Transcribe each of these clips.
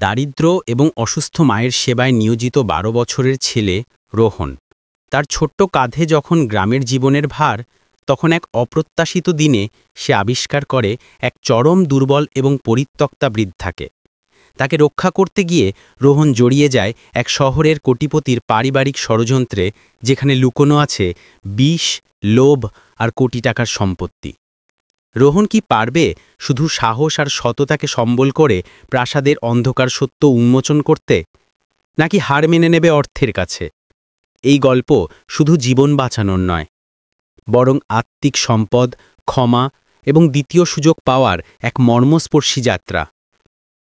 দারিদ্র এবং অসুস্থ মায়ের সেবায় নিয়োজিত ১২ বছরের ছেলে রোহন। তার ছোট্ট কাঁধে যখন গ্রামের জীবনের ভার, তখন এক অপ্রত্যাশিত দিনে সে আবিষ্কার করে এক চরম দুর্বল এবং পরিত্যক্তা বৃদ্ধাকে। তাকে রক্ষা করতে গিয়ে রোহন জড়িয়ে যায় এক শহরের কোটিপতির পারিবারিক ষড়যন্ত্রে, যেখানে লুকোনো আছে বিষ, লোভ আর কোটি টাকার সম্পত্তি। রোহন কি পারবে শুধু সাহস আর সততাকে সম্বল করে প্রাসাদের অন্ধকার সত্য উন্মোচন করতে, নাকি হার মেনে নেবে অর্থের কাছে? এই গল্প শুধু জীবন বাঁচানোর নয়, বরং আত্মিক সম্পদ, ক্ষমা এবং দ্বিতীয় সুযোগ পাওয়ার এক মর্মস্পর্শী যাত্রা।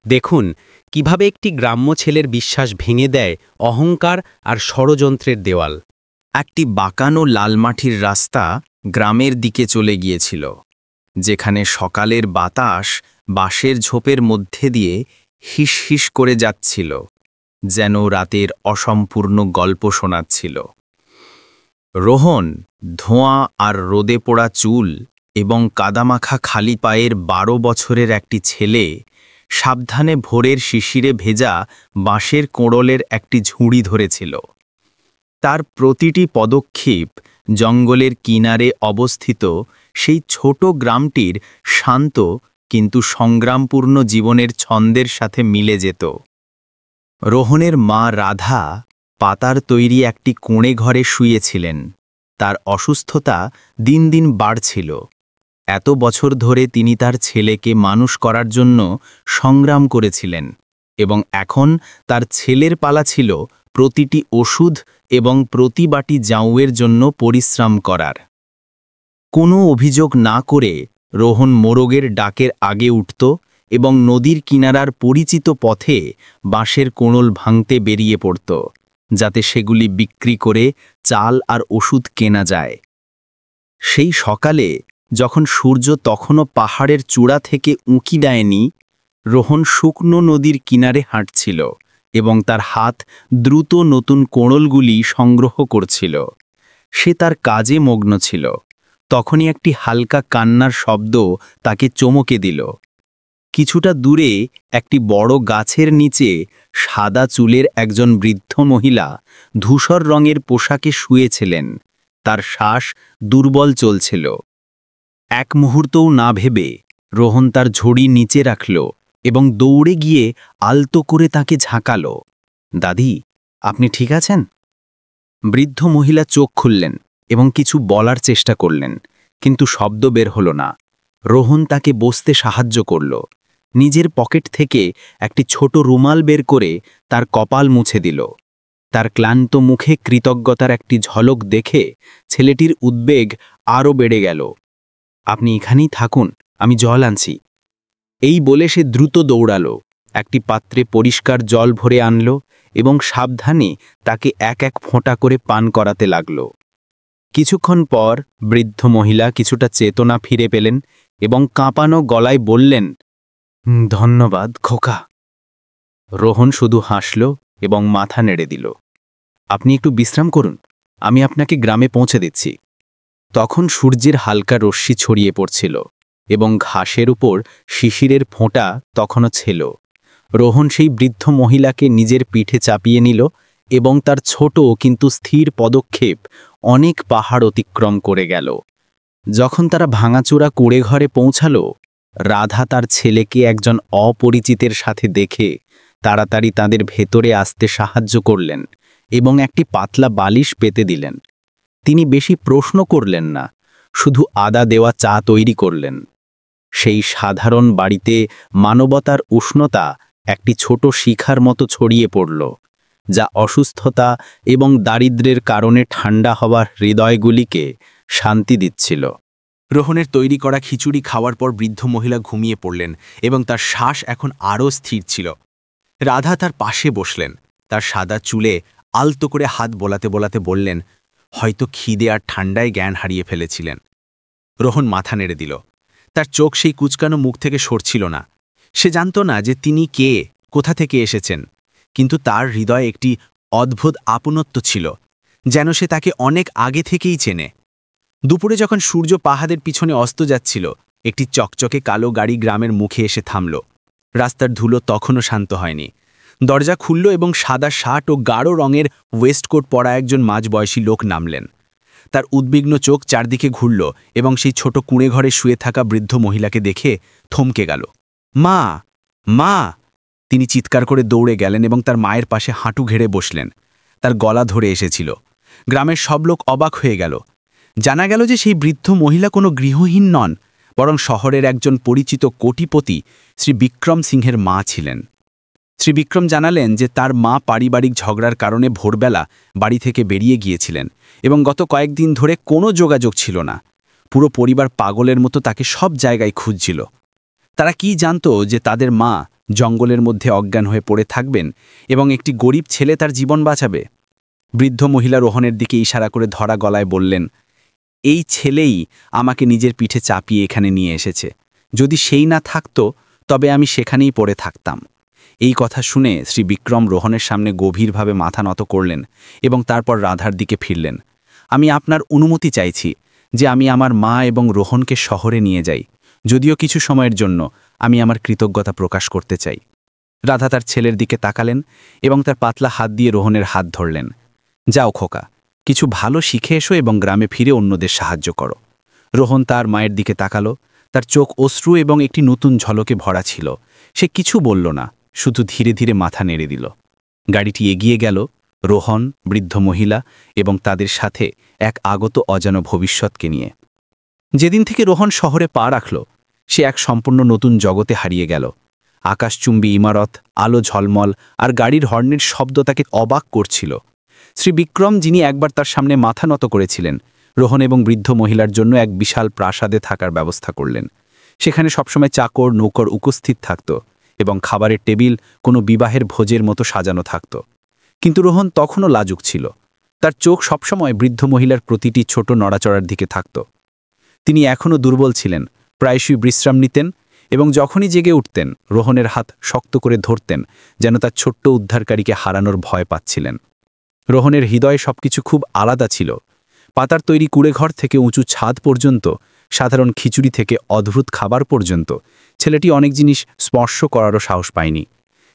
দেখুন কিভাবে একটি গ্রাম্য ছেলের বিশ্বাস ভেঙে দেয় অহংকার আর ষড়যন্ত্রের দেওয়াল। একটি বাঁকানো লাল মাটির রাস্তা গ্রামের দিকে চলে গিয়েছিল, যেখানে সকালের বাতাস বাঁশের ঝোপের মধ্যে দিয়ে হিস হিস করে যাচ্ছিল, যেন রাতের অসম্পূর্ণ গল্প শোনাচ্ছিল। রোহন ধোঁয়া আর রোদে পোড়া চুল এবং কাদামাখা খালি পায়ের ১২ বছরের একটি ছেলে সাবধানে ভোরের শিশিরে ভেজা বাঁশের কোড়লের একটি ঝুড়ি ধরেছিল। তার প্রতিটি পদক্ষেপ জঙ্গলের কিনারে অবস্থিত সেই ছোট গ্রামটির শান্ত কিন্তু সংগ্রামপূর্ণ জীবনের ছন্দের সাথে মিলে যেত। রোহনের মা রাধা পাতার তৈরি একটি কোণে ঘরে শুয়েছিলেন। তার অসুস্থতা দিন দিন বাড়ছিল। এত বছর ধরে তিনি তার ছেলেকে মানুষ করার জন্য সংগ্রাম করেছিলেন, এবং এখন তার ছেলের পালা ছিল প্রতিটি ওষুধ এবং প্রতি বাটি জাউয়ের জন্য পরিশ্রম করার। কোনো অভিযোগ না করে রোহন মোরগের ডাকের আগে উঠত এবং নদীর কিনারার পরিচিত পথে বাঁশের কোণল ভাঙতে বেরিয়ে পড়ত, যাতে সেগুলি বিক্রি করে চাল আর ওষুধ কেনা যায়। সেই সকালে যখন সূর্য তখনও পাহাড়ের চূড়া থেকে উঁকি দেয়নি, রোহন শুকনো নদীর কিনারে হাঁটছিল এবং তার হাত দ্রুত নতুন কোড়লগুলি সংগ্রহ করছিল। সে তার কাজে মগ্ন ছিল। তখনই একটি হালকা কান্নার শব্দ তাকে চমকে দিল। কিছুটা দূরে একটি বড় গাছের নিচে সাদা চুলের একজন বৃদ্ধ মহিলা ধূসর রঙের পোশাকে শুয়েছিলেন। তার শ্বাস দুর্বল চলছিল। এক মুহূর্তও না ভেবে রোহন তার ঝুড়ি নিচে রাখল এবং দৌড়ে গিয়ে আলতো করে তাকে ঝাঁকাল। দাদি, আপনি ঠিক আছেন? বৃদ্ধ মহিলা চোখ খুললেন এবং কিছু বলার চেষ্টা করলেন, কিন্তু শব্দ বের হল না। রোহন তাকে বসতে সাহায্য করল। নিজের পকেট থেকে একটি ছোট রুমাল বের করে তার কপাল মুছে দিল। তার ক্লান্ত মুখে কৃতজ্ঞতার একটি ঝলক দেখে ছেলেটির উদ্বেগ আরও বেড়ে গেল। আপনি এখানেই থাকুন, আমি জল আনছি। এই বলে সে দ্রুত দৌড়াল, একটি পাত্রে পরিষ্কার জল ভরে আনল এবং সাবধানে তাকে এক এক ফোঁটা করে পান করাতে লাগল। কিছুক্ষণ পর বৃদ্ধ মহিলা কিছুটা চেতনা ফিরে পেলেন এবং কাঁপানো গলায় বললেন, ধন্যবাদ খোকা। রোহন শুধু হাসল এবং মাথা নেড়ে দিল। আপনি একটু বিশ্রাম করুন, আমি আপনাকে গ্রামে পৌঁছে দিচ্ছি। তখন সূর্যের হালকা রশ্মি ছড়িয়ে পড়ছিল এবং ঘাসের উপর শিশিরের ফোঁটা তখনও ছিল। রোহন সেই বৃদ্ধ মহিলাকে নিজের পিঠে চাপিয়ে নিল এবং তার ছোট কিন্তু স্থির পদক্ষেপ অনেক পাহাড় অতিক্রম করে গেল। যখন তারা ভাঙাচোরা কুঁড়ে ঘরে পৌঁছাল, রাধা তার ছেলেকে একজন অপরিচিতের সাথে দেখে তাড়াতাড়ি তাদের ভেতরে আসতে সাহায্য করলেন এবং একটি পাতলা বালিশ পেতে দিলেন। তিনি বেশি প্রশ্ন করলেন না, শুধু আদা দেওয়া চা তৈরি করলেন। সেই সাধারণ বাড়িতে মানবতার উষ্ণতা একটি ছোট শিখার মতো ছড়িয়ে পড়ল, যা অসুস্থতা এবং দারিদ্র্যের কারণে ঠান্ডা হওয়ার হৃদয়গুলিকে শান্তি দিচ্ছিল। রোহনের তৈরি করা খিচুড়ি খাওয়ার পর বৃদ্ধ মহিলা ঘুমিয়ে পড়লেন এবং তার শ্বাস এখন আরও স্থির ছিল। রাধা তার পাশে বসলেন, তার সাদা চুলে আলতো করে হাত বোলাতে বোলাতে বললেন, হয়তো খিদে আর ঠান্ডায় জ্ঞান হারিয়ে ফেলেছিলেন। রোহন মাথা নেড়ে দিল। তার চোখ সেই কুচকানো মুখ থেকে সরছিল না। সে জানত না যে তিনি কে, কোথা থেকে এসেছেন, কিন্তু তার হৃদয়ে একটি অদ্ভুত আপনত্ব ছিল, যেন সে তাকে অনেক আগে থেকেই চেনে। দুপুরে যখন সূর্য পাহাড়ের পিছনে অস্ত যাচ্ছিল, একটি চকচকে কালো গাড়ি গ্রামের মুখে এসে থামল। রাস্তার ধুলো তখনও শান্ত হয়নি। দরজা খুলল এবং সাদা শার্ট ও গাঢ় রঙের ওয়েস্টকোট পরা একজন মাঝবয়সী লোক নামলেন। তার উদ্বিগ্ন চোখ চারদিকে ঘুরল এবং সেই ছোট কুঁড়ে ঘরে শুয়ে থাকা বৃদ্ধ মহিলাকে দেখে থমকে গেল। মা, মা! তিনি চিৎকার করে দৌড়ে গেলেন এবং তার মায়ের পাশে হাঁটু ঘেড়ে বসলেন। তার গলা ধরে এসেছিল। গ্রামের সব লোক অবাক হয়ে গেল। জানা গেল যে সেই বৃদ্ধ মহিলা কোনো গৃহহীন নন, বরং শহরের একজন পরিচিত কোটিপতি শ্রী বিক্রম সিংহের মা ছিলেন। শ্রী বিক্রম জানালেন যে তার মা পারিবারিক ঝগড়ার কারণে ভোরবেলা বাড়ি থেকে বেরিয়ে গিয়েছিলেন এবং গত কয়েকদিন ধরে কোনো যোগাযোগ ছিল না। পুরো পরিবার পাগলের মতো তাকে সব জায়গায় খুঁজছিল। তারা কি জানত যে তাদের মা জঙ্গলের মধ্যে অজ্ঞান হয়ে পড়ে থাকবেন এবং একটি গরিব ছেলে তার জীবন বাঁচাবে? বৃদ্ধ মহিলা রোহনের দিকে ইশারা করে ধরা গলায় বললেন, এই ছেলেই আমাকে নিজের পিঠে চাপিয়ে এখানে নিয়ে এসেছে। যদি সেই না থাকতো তবে আমি সেখানেই পড়ে থাকতাম। এই কথা শুনে শ্রী বিক্রম রোহনের সামনে গভীরভাবে মাথা নত করলেন এবং তারপর রাধার দিকে ফিরলেন। আমি আপনার অনুমতি চাইছি যে আমি আমার মা এবং রোহনকে শহরে নিয়ে যাই। যদিও কিছু সময়ের জন্য আমি আমার কৃতজ্ঞতা প্রকাশ করতে চাই। রাধা তার ছেলের দিকে তাকালেন এবং তার পাতলা হাত দিয়ে রোহনের হাত ধরলেন। যাও খোকা, কিছু ভালো শিখে এসো এবং গ্রামে ফিরে অন্যদের সাহায্য করো। রোহন তার মায়ের দিকে তাকালো। তার চোখ অশ্রু এবং একটি নতুন ঝলকে ভরা ছিল। সে কিছু বলল না, শুধু ধীরে ধীরে মাথা নেড়ে দিল। গাড়িটি এগিয়ে গেল, রোহন, বৃদ্ধ মহিলা এবং তাদের সাথে এক আগত অজানা ভবিষ্যৎকে নিয়ে। যেদিন থেকে রোহন শহরে পা রাখল, সে এক সম্পূর্ণ নতুন জগতে হারিয়ে গেল। আকাশচুম্বী ইমারত, আলো ঝলমল আর গাড়ির হর্নের শব্দ তাকে অবাক করছিল। শ্রী বিক্রম, যিনি একবার তার সামনে মাথা নত করেছিলেন, রোহন এবং বৃদ্ধ মহিলার জন্য এক বিশাল প্রাসাদে থাকার ব্যবস্থা করলেন। সেখানে সবসময় চাকর নৌকর উপস্থিত থাকত এবং খাবারের টেবিল কোনো বিবাহের ভোজের মতো সাজানো থাকত। কিন্তু রোহন তখনও লাজুক ছিল। তার চোখ সবসময় বৃদ্ধ মহিলার প্রতিটি ছোট নড়াচড়ার দিকে থাকত। তিনি এখনও দুর্বল ছিলেন, প্রায়শই বিশ্রাম নিতেন এবং যখনই জেগে উঠতেন রোহনের হাত শক্ত করে ধরতেন, যেন তার ছোট্ট উদ্ধারকারীকে হারানোর ভয় পাচ্ছিলেন। রোহনের হৃদয়ে সবকিছু খুব আলাদা ছিল। পাতার তৈরি কুড়েঘর থেকে উঁচু ছাদ পর্যন্ত, সাধারণ খিচুড়ি থেকে অদ্ভুত খাবার পর্যন্ত, ছেলেটি অনেক জিনিস স্পর্শ করারও সাহস পায়নি।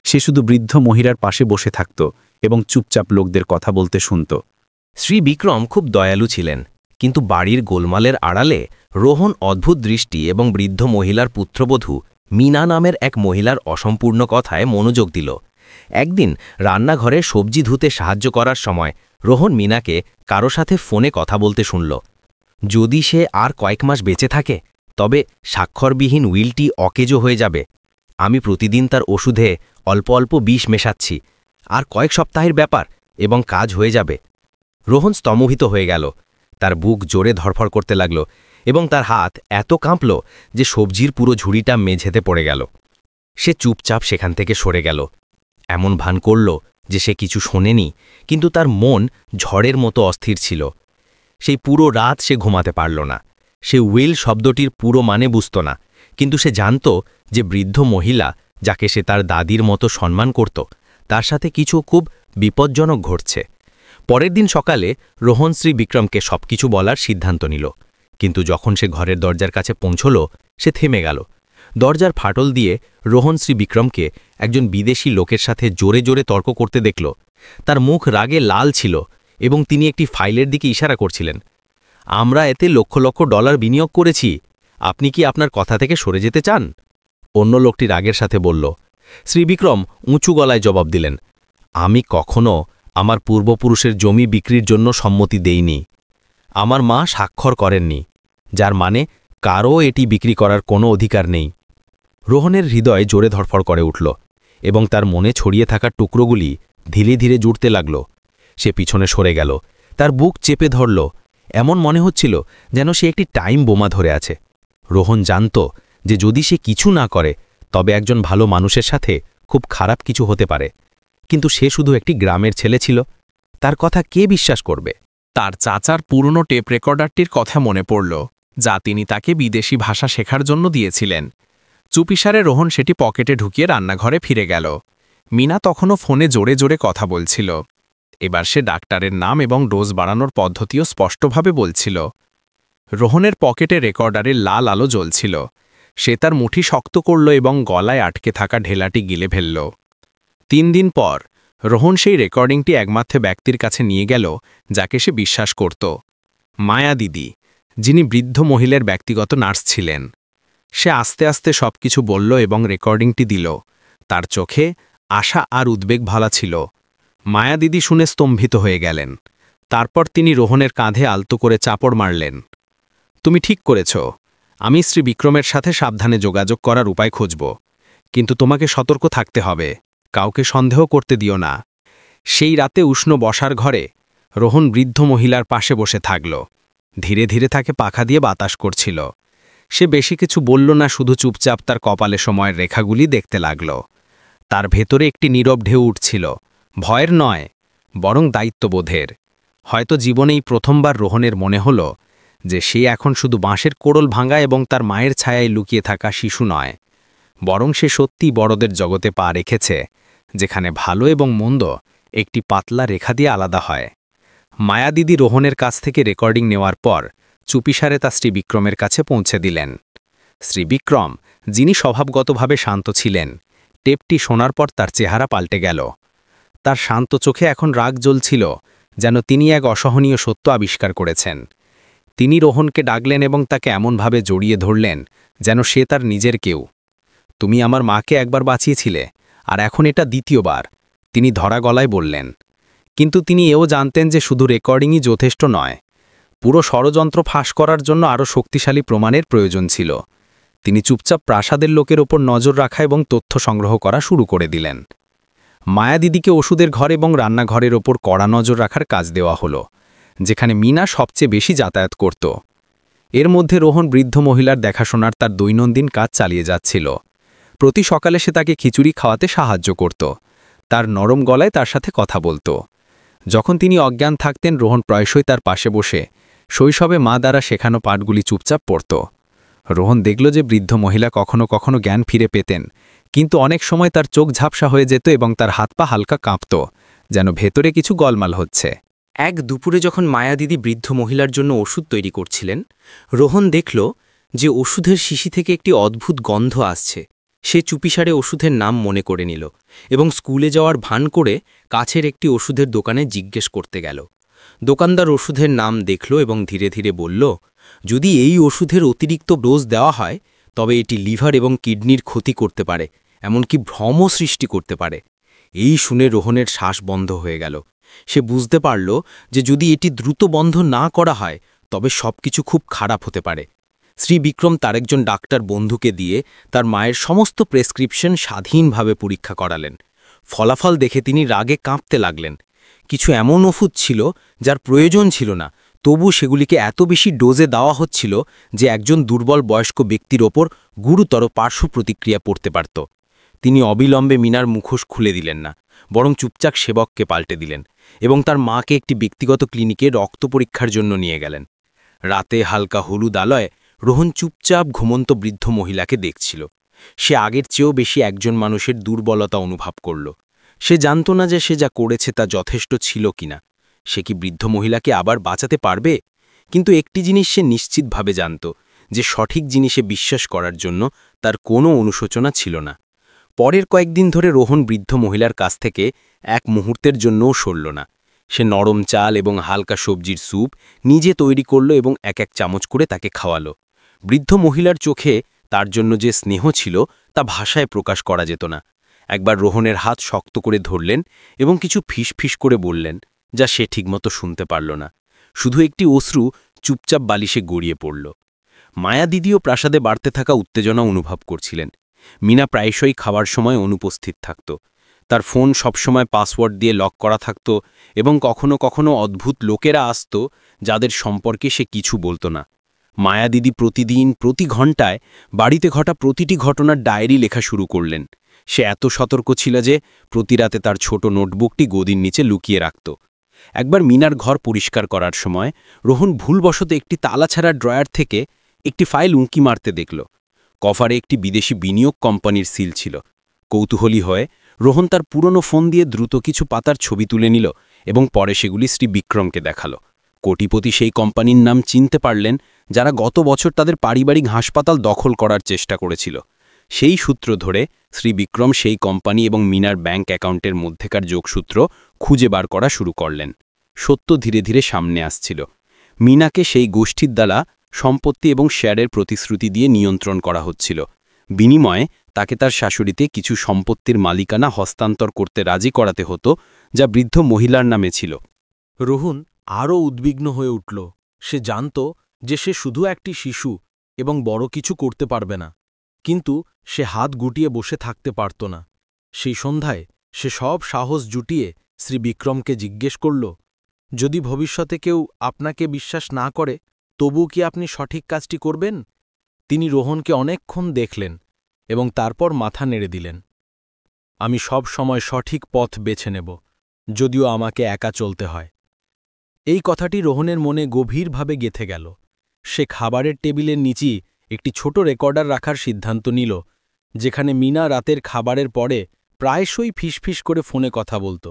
সে শুধু বৃদ্ধ মহিলার পাশে বসে থাকত এবং চুপচাপ লোকদের কথা বলতে শুনত। শ্রী বিক্রম খুব দয়ালু ছিলেন, কিন্তু বাড়ির গোলমালের আড়ালে রোহন অদ্ভুত দৃষ্টি এবং বৃদ্ধ মহিলার পুত্রবধূ মিনা নামের এক মহিলার অসম্পূর্ণ কথায় মনোযোগ দিল। একদিন রান্নাঘরে সবজি ধুতে সাহায্য করার সময় রোহন মিনাকে কারো সাথে ফোনে কথা বলতে শুনল। যদি সে আর কয়েক মাস বেঁচে থাকে তবে স্বাক্ষরবিহীন উইলটি অকেজো হয়ে যাবে। আমি প্রতিদিন তার ওষুধে অল্প অল্প বিষ মেশাচ্ছি। আর কয়েক সপ্তাহের ব্যাপার এবং কাজ হয়ে যাবে। রোহন স্তম্ভিত হয়ে গেল। তার বুক জোরে ধড়ফড় করতে লাগল এবং তার হাত এত কাঁপল যে সবজির পুরো ঝুড়িটা মেঝেতে পড়ে গেল। সে চুপচাপ সেখান থেকে সরে গেল। এমন ভান করল যে সে কিছু শোনেনি, কিন্তু তার মন ঝড়ের মতো অস্থির ছিল। সেই পুরো রাত সে ঘুমাতে পারল না। সে উইল শব্দটির পুরো মানে বুঝত না, কিন্তু সে জানত যে বৃদ্ধ মহিলা, যাকে সে তার দাদির মতো সম্মান করত, তার সাথে কিছু খুব বিপজ্জনক ঘটছে। পরের দিন সকালে রোহন শ্রী বিক্রমকে সবকিছু বলার সিদ্ধান্ত নিল, কিন্তু যখন সে ঘরের দরজার কাছে পৌঁছল সে থেমে গেল। দরজার ফাটল দিয়ে রোহন শ্রী বিক্রমকে একজন বিদেশি লোকের সাথে জোরে জোরে তর্ক করতে দেখল। তার মুখ রাগে লাল ছিল এবং তিনি একটি ফাইলের দিকে ইশারা করছিলেন। আমরা এতে লক্ষ লক্ষ ডলার বিনিয়োগ করেছি, আপনি কি আপনার কথা থেকে সরে যেতে চান? অন্য লোকটি রাগের সাথে বলল। শ্রী বিক্রম উঁচু গলায় জবাব দিলেন, আমি কখনো আমার পূর্বপুরুষের জমি বিক্রির জন্য সম্মতি দেইনি। আমার মা স্বাক্ষর করেননি, যার মানে কারও এটি বিক্রি করার কোনো অধিকার নেই। রোহনের হৃদয় জোরে ধড়ফড় করে উঠল এবং তার মনে ছড়িয়ে থাকা টুকরোগুলি ধীরে ধীরে জুড়তে লাগল। সে পিছনে সরে গেল, তার বুক চেপে ধরল। এমন মনে হচ্ছিল যেন সে একটি টাইম বোমা ধরে আছে। রোহন জানত যে যদি সে কিছু না করে তবে একজন ভালো মানুষের সাথে খুব খারাপ কিছু হতে পারে, কিন্তু সে শুধু একটি গ্রামের ছেলে ছিল। তার কথা কে বিশ্বাস করবে? তার চাচার পুরনো টেপ রেকর্ডারটির কথা মনে পড়ল, যা তিনি তাকে বিদেশি ভাষা শেখার জন্য দিয়েছিলেন। চুপিসারে রোহন সেটি পকেটে ঢুকিয়ে রান্নাঘরে ফিরে গেল। মিনা তখনও ফোনে জোরে জোরে কথা বলছিল। এবার সে ডাক্তারের নাম এবং ডোজ বাড়ানোর পদ্ধতিও স্পষ্টভাবে বলছিল। রোহনের পকেটে রেকর্ডারে লাল আলো জ্বলছিল। সে তার মুঠি শক্ত করল এবং গলায় আটকে থাকা ঢেলাটি গিলে ফেলল। 3 দিন পর রোহন সেই রেকর্ডিংটি একমাত্র ব্যক্তির কাছে নিয়ে গেল যাকে সে বিশ্বাস করত, মায়া দিদি, যিনি বৃদ্ধ মহিলার ব্যক্তিগত নার্স ছিলেন। সে আস্তে আস্তে সবকিছু বলল এবং রেকর্ডিংটি দিল। তার চোখে আশা আর উদ্বেগ ভালা ছিল। মায়া দিদি শুনে স্তম্ভিত হয়ে গেলেন। তারপর তিনি রোহনের কাঁধে আলতো করে চাপড় মারলেন। তুমি ঠিক করেছ, আমি শ্রী বিক্রমের সাথে সাবধানে যোগাযোগ করার উপায় খুঁজব, কিন্তু তোমাকে সতর্ক থাকতে হবে, কাউকে সন্দেহ করতে দিও না। সেই রাতে উষ্ণ বসার ঘরে রোহন বৃদ্ধ মহিলার পাশে বসে থাকল। ধীরে ধীরে তাকে পাখা দিয়ে বাতাস করছিল। সে বেশি কিছু বলল না, শুধু চুপচাপ তার কপালে সময়ের রেখাগুলি দেখতে লাগল। তার ভেতরে একটি নীরব ঢেউ উঠছিল, ভয়ের নয়, বরং দায়িত্ববোধের। হয়তো জীবনেই প্রথমবার রোহনের মনে হল যে সে এখন শুধু বাঁশের কোড়ল ভাঙা এবং তার মায়ের ছায়ায় লুকিয়ে থাকা শিশু নয়, বরং সে সত্যিই বড়দের জগতে পা রেখেছে, যেখানে ভালো এবং মন্দ একটি পাতলা রেখা দিয়ে আলাদা হয়। মায়া দিদি রোহনের কাছ থেকে রেকর্ডিং নেওয়ার পর চুপিসারে তা শ্রী বিক্রমের কাছে পৌঁছে দিলেন। শ্রী বিক্রম, যিনি স্বভাবগতভাবে শান্ত ছিলেন, টেপটি শোনার পর তার চেহারা পাল্টে গেল। তার শান্ত চোখে এখন রাগ জ্বলছিল, যেন তিনি এক অসহনীয় সত্য আবিষ্কার করেছেন। তিনি রোহনকে ডাকলেন এবং তাকে এমনভাবে জড়িয়ে ধরলেন যেন সে তার নিজের কেউ। তুমি আমার মাকে একবার বাঁচিয়েছিলে, আর এখন এটা দ্বিতীয়বার, তিনি ধরা গলায় বললেন। কিন্তু তিনি এও জানতেন যে শুধু রেকর্ডিংই যথেষ্ট নয়, পুরো ষড়যন্ত্র ফাঁস করার জন্য আরও শক্তিশালী প্রমাণের প্রয়োজন ছিল। তিনি চুপচাপ প্রাসাদের লোকের ওপর নজর রাখা এবং তথ্য সংগ্রহ করা শুরু করে দিলেন। মায়া দিদিকে ওষুধের ঘর এবং রান্নাঘরের ওপর কড়া নজর রাখার কাজ দেওয়া হলো, যেখানে মিনা সবচেয়ে বেশি যাতায়াত করত। এর মধ্যে রোহন বৃদ্ধ মহিলার দেখাশোনার তার দৈনন্দিন কাজ চালিয়ে যাচ্ছিল। প্রতি সকালে সে তাকে খিচুড়ি খাওয়াতে সাহায্য করত, তার নরম গলায় তার সাথে কথা বলত। যখন তিনি অজ্ঞান থাকতেন, রোহন প্রায়শই তার পাশে বসে শৈশবে মা দ্বারা শেখানো পাঠগুলি চুপচাপ পড়ত। রোহন দেখল যে বৃদ্ধ মহিলা কখনো কখনো জ্ঞান ফিরে পেতেন, কিন্তু অনেক সময় তার চোখ ঝাপসা হয়ে যেত এবং তার হাত পা হালকা কাঁপত, যেন ভেতরে কিছু গলমাল হচ্ছে। এক দুপুরে যখন মায়া দিদি বৃদ্ধ মহিলার জন্য ওষুধ তৈরি করছিলেন, রোহন দেখল যে ওষুধের শিশি থেকে একটি অদ্ভুত গন্ধ আসছে। সে চুপিসারে ওষুধের নাম মনে করে নিল এবং স্কুলে যাওয়ার ভান করে কাছের একটি ওষুধের দোকানে জিজ্ঞেস করতে গেল। দোকানদার ওষুধের নাম দেখল এবং ধীরে ধীরে বলল, যদি এই ওষুধের অতিরিক্ত ডোজ দেওয়া হয় তবে এটি লিভার এবং কিডনির ক্ষতি করতে পারে, এমনকি ভ্রমও সৃষ্টি করতে পারে। এই শুনে রোহনের শ্বাস বন্ধ হয়ে গেল। সে বুঝতে পারল যে যদি এটি দ্রুত বন্ধ না করা হয় তবে সবকিছু খুব খারাপ হতে পারে। শ্রী বিক্রম তার একজন ডাক্তার বন্ধুকে দিয়ে তার মায়ের সমস্ত প্রেসক্রিপশন স্বাধীনভাবে পরীক্ষা করালেন। ফলাফল দেখে তিনি রাগে কাঁপতে লাগলেন। কিছু এমন ওষুধ ছিল যার প্রয়োজন ছিল না, তবু সেগুলিকে এত বেশি ডোজে দেওয়া হচ্ছিল যে একজন দুর্বল বয়স্ক ব্যক্তির ওপর গুরুতর পার্শ্ব প্রতিক্রিয়া পড়তে পারত। তিনি অবিলম্বে মিনার মুখোশ খুলে দিলেন না, বরং চুপচাপ সেবককে পাল্টে দিলেন এবং তার মাকে একটি ব্যক্তিগত ক্লিনিকে রক্ত পরীক্ষার জন্য নিয়ে গেলেন। রাতে হালকা হলুদ আলোয় রোহন চুপচাপ ঘুমন্ত বৃদ্ধ মহিলাকে দেখছিল। সে আগের চেয়েও বেশি একজন মানুষের দুর্বলতা অনুভব করল। সে জানত না যে সে যা করেছে তা যথেষ্ট ছিল কিনা। সে কি বৃদ্ধ মহিলাকে আবার বাঁচাতে পারবে? কিন্তু একটি জিনিস সে নিশ্চিতভাবে জানত, যে সঠিক জিনিসে বিশ্বাস করার জন্য তার কোনো অনুশোচনা ছিল না। পরের কয়েকদিন ধরে রোহন বৃদ্ধ মহিলার কাছ থেকে এক মুহূর্তের জন্যও সরল না। সে নরম চাল এবং হালকা সবজির স্যুপ নিজে তৈরি করল এবং এক এক চামচ করে তাকে খাওয়ালো। বৃদ্ধ মহিলার চোখে তার জন্য যে স্নেহ ছিল তা ভাষায় প্রকাশ করা যেত না। একবার রোহনের হাত শক্ত করে ধরলেন এবং কিছু ফিসফিস করে বললেন, যা সে ঠিকমতো শুনতে পারল না। শুধু একটি অশ্রু চুপচাপ বালিশে গড়িয়ে পড়ল। মায়া দিদিও প্রাসাদে বাড়তে থাকা উত্তেজনা অনুভব করছিলেন। মিনা প্রায়শই খাওয়ার সময় অনুপস্থিত থাকত। তার ফোন সবসময় পাসওয়ার্ড দিয়ে লক করা থাকত এবং কখনো কখনো অদ্ভুত লোকেরা আসত যাদের সম্পর্কে সে কিছু বলত না। মায়া দিদি প্রতিদিন প্রতি ঘণ্টায় বাড়িতে ঘটা প্রতিটি ঘটনার ডায়েরি লেখা শুরু করলেন। সে এত সতর্ক ছিল যে প্রতি রাতে তার ছোট নোটবুকটি গদির নিচে লুকিয়ে রাখত। একবার মিনার ঘর পরিষ্কার করার সময় রোহন ভুলবশত একটি তালাছাড়া ড্রয়ার থেকে একটি ফাইল উঁকি মারতে দেখল। কভারে একটি বিদেশি বিনিয়োগ কোম্পানির সিল ছিল। কৌতূহলী হয়ে রোহন তার পুরনো ফোন দিয়ে দ্রুত কিছু পাতার ছবি তুলে নিল এবং পরে সেগুলি শ্রী বিক্রমকে দেখাল। কোটিপতি সেই কোম্পানির নাম চিনতে পারলেন যারা গত বছর তাদের পারিবারিক হাসপাতাল দখল করার চেষ্টা করেছিল। সেই সূত্র ধরে শ্রী বিক্রম সেই কোম্পানি এবং মিনার ব্যাংক অ্যাকাউন্টের মধ্যেকার যোগসূত্র খুঁজে বার করা শুরু করলেন। সত্য ধীরে ধীরে সামনে আসছিল। মিনাকে সেই গোষ্ঠীর দ্বারা সম্পত্তি এবং শেয়ারের প্রতিশ্রুতি দিয়ে নিয়ন্ত্রণ করা হচ্ছিল। বিনিময়ে তাকে তার শাশুড়িতে কিছু সম্পত্তির মালিকানা হস্তান্তর করতে রাজি করাতে হতো, যা বৃদ্ধ মহিলার নামে ছিল। রোহন আরও উদ্বিগ্ন হয়ে উঠল। সে জানত যে সে শুধু একটি শিশু এবং বড় কিছু করতে পারবে না, কিন্তু সে হাত গুটিয়ে বসে থাকতে পারত না। সেই সন্ধ্যায় সে সব সাহস জুটিয়ে শ্রী বিক্রমকে জিজ্ঞেস করল, যদি ভবিষ্যতে কেউ আপনাকে বিশ্বাস না করে, তবু কি আপনি সঠিক কাজটি করবেন? তিনি রোহনকে অনেকক্ষণ দেখলেন এবং তারপর মাথা নেড়ে দিলেন। আমি সব সময় সঠিক পথ বেছে নেব, যদিও আমাকে একা চলতে হয়। এই কথাটি রোহনের মনে গভীরভাবে গেঁথে গেল। সে খাবারের টেবিলের নিচেই একটি ছোট রেকর্ডার রাখার সিদ্ধান্ত নিল, যেখানে মিনা রাতের খাবারের পরে প্রায়শই ফিসফিস করে ফোনে কথা বলত।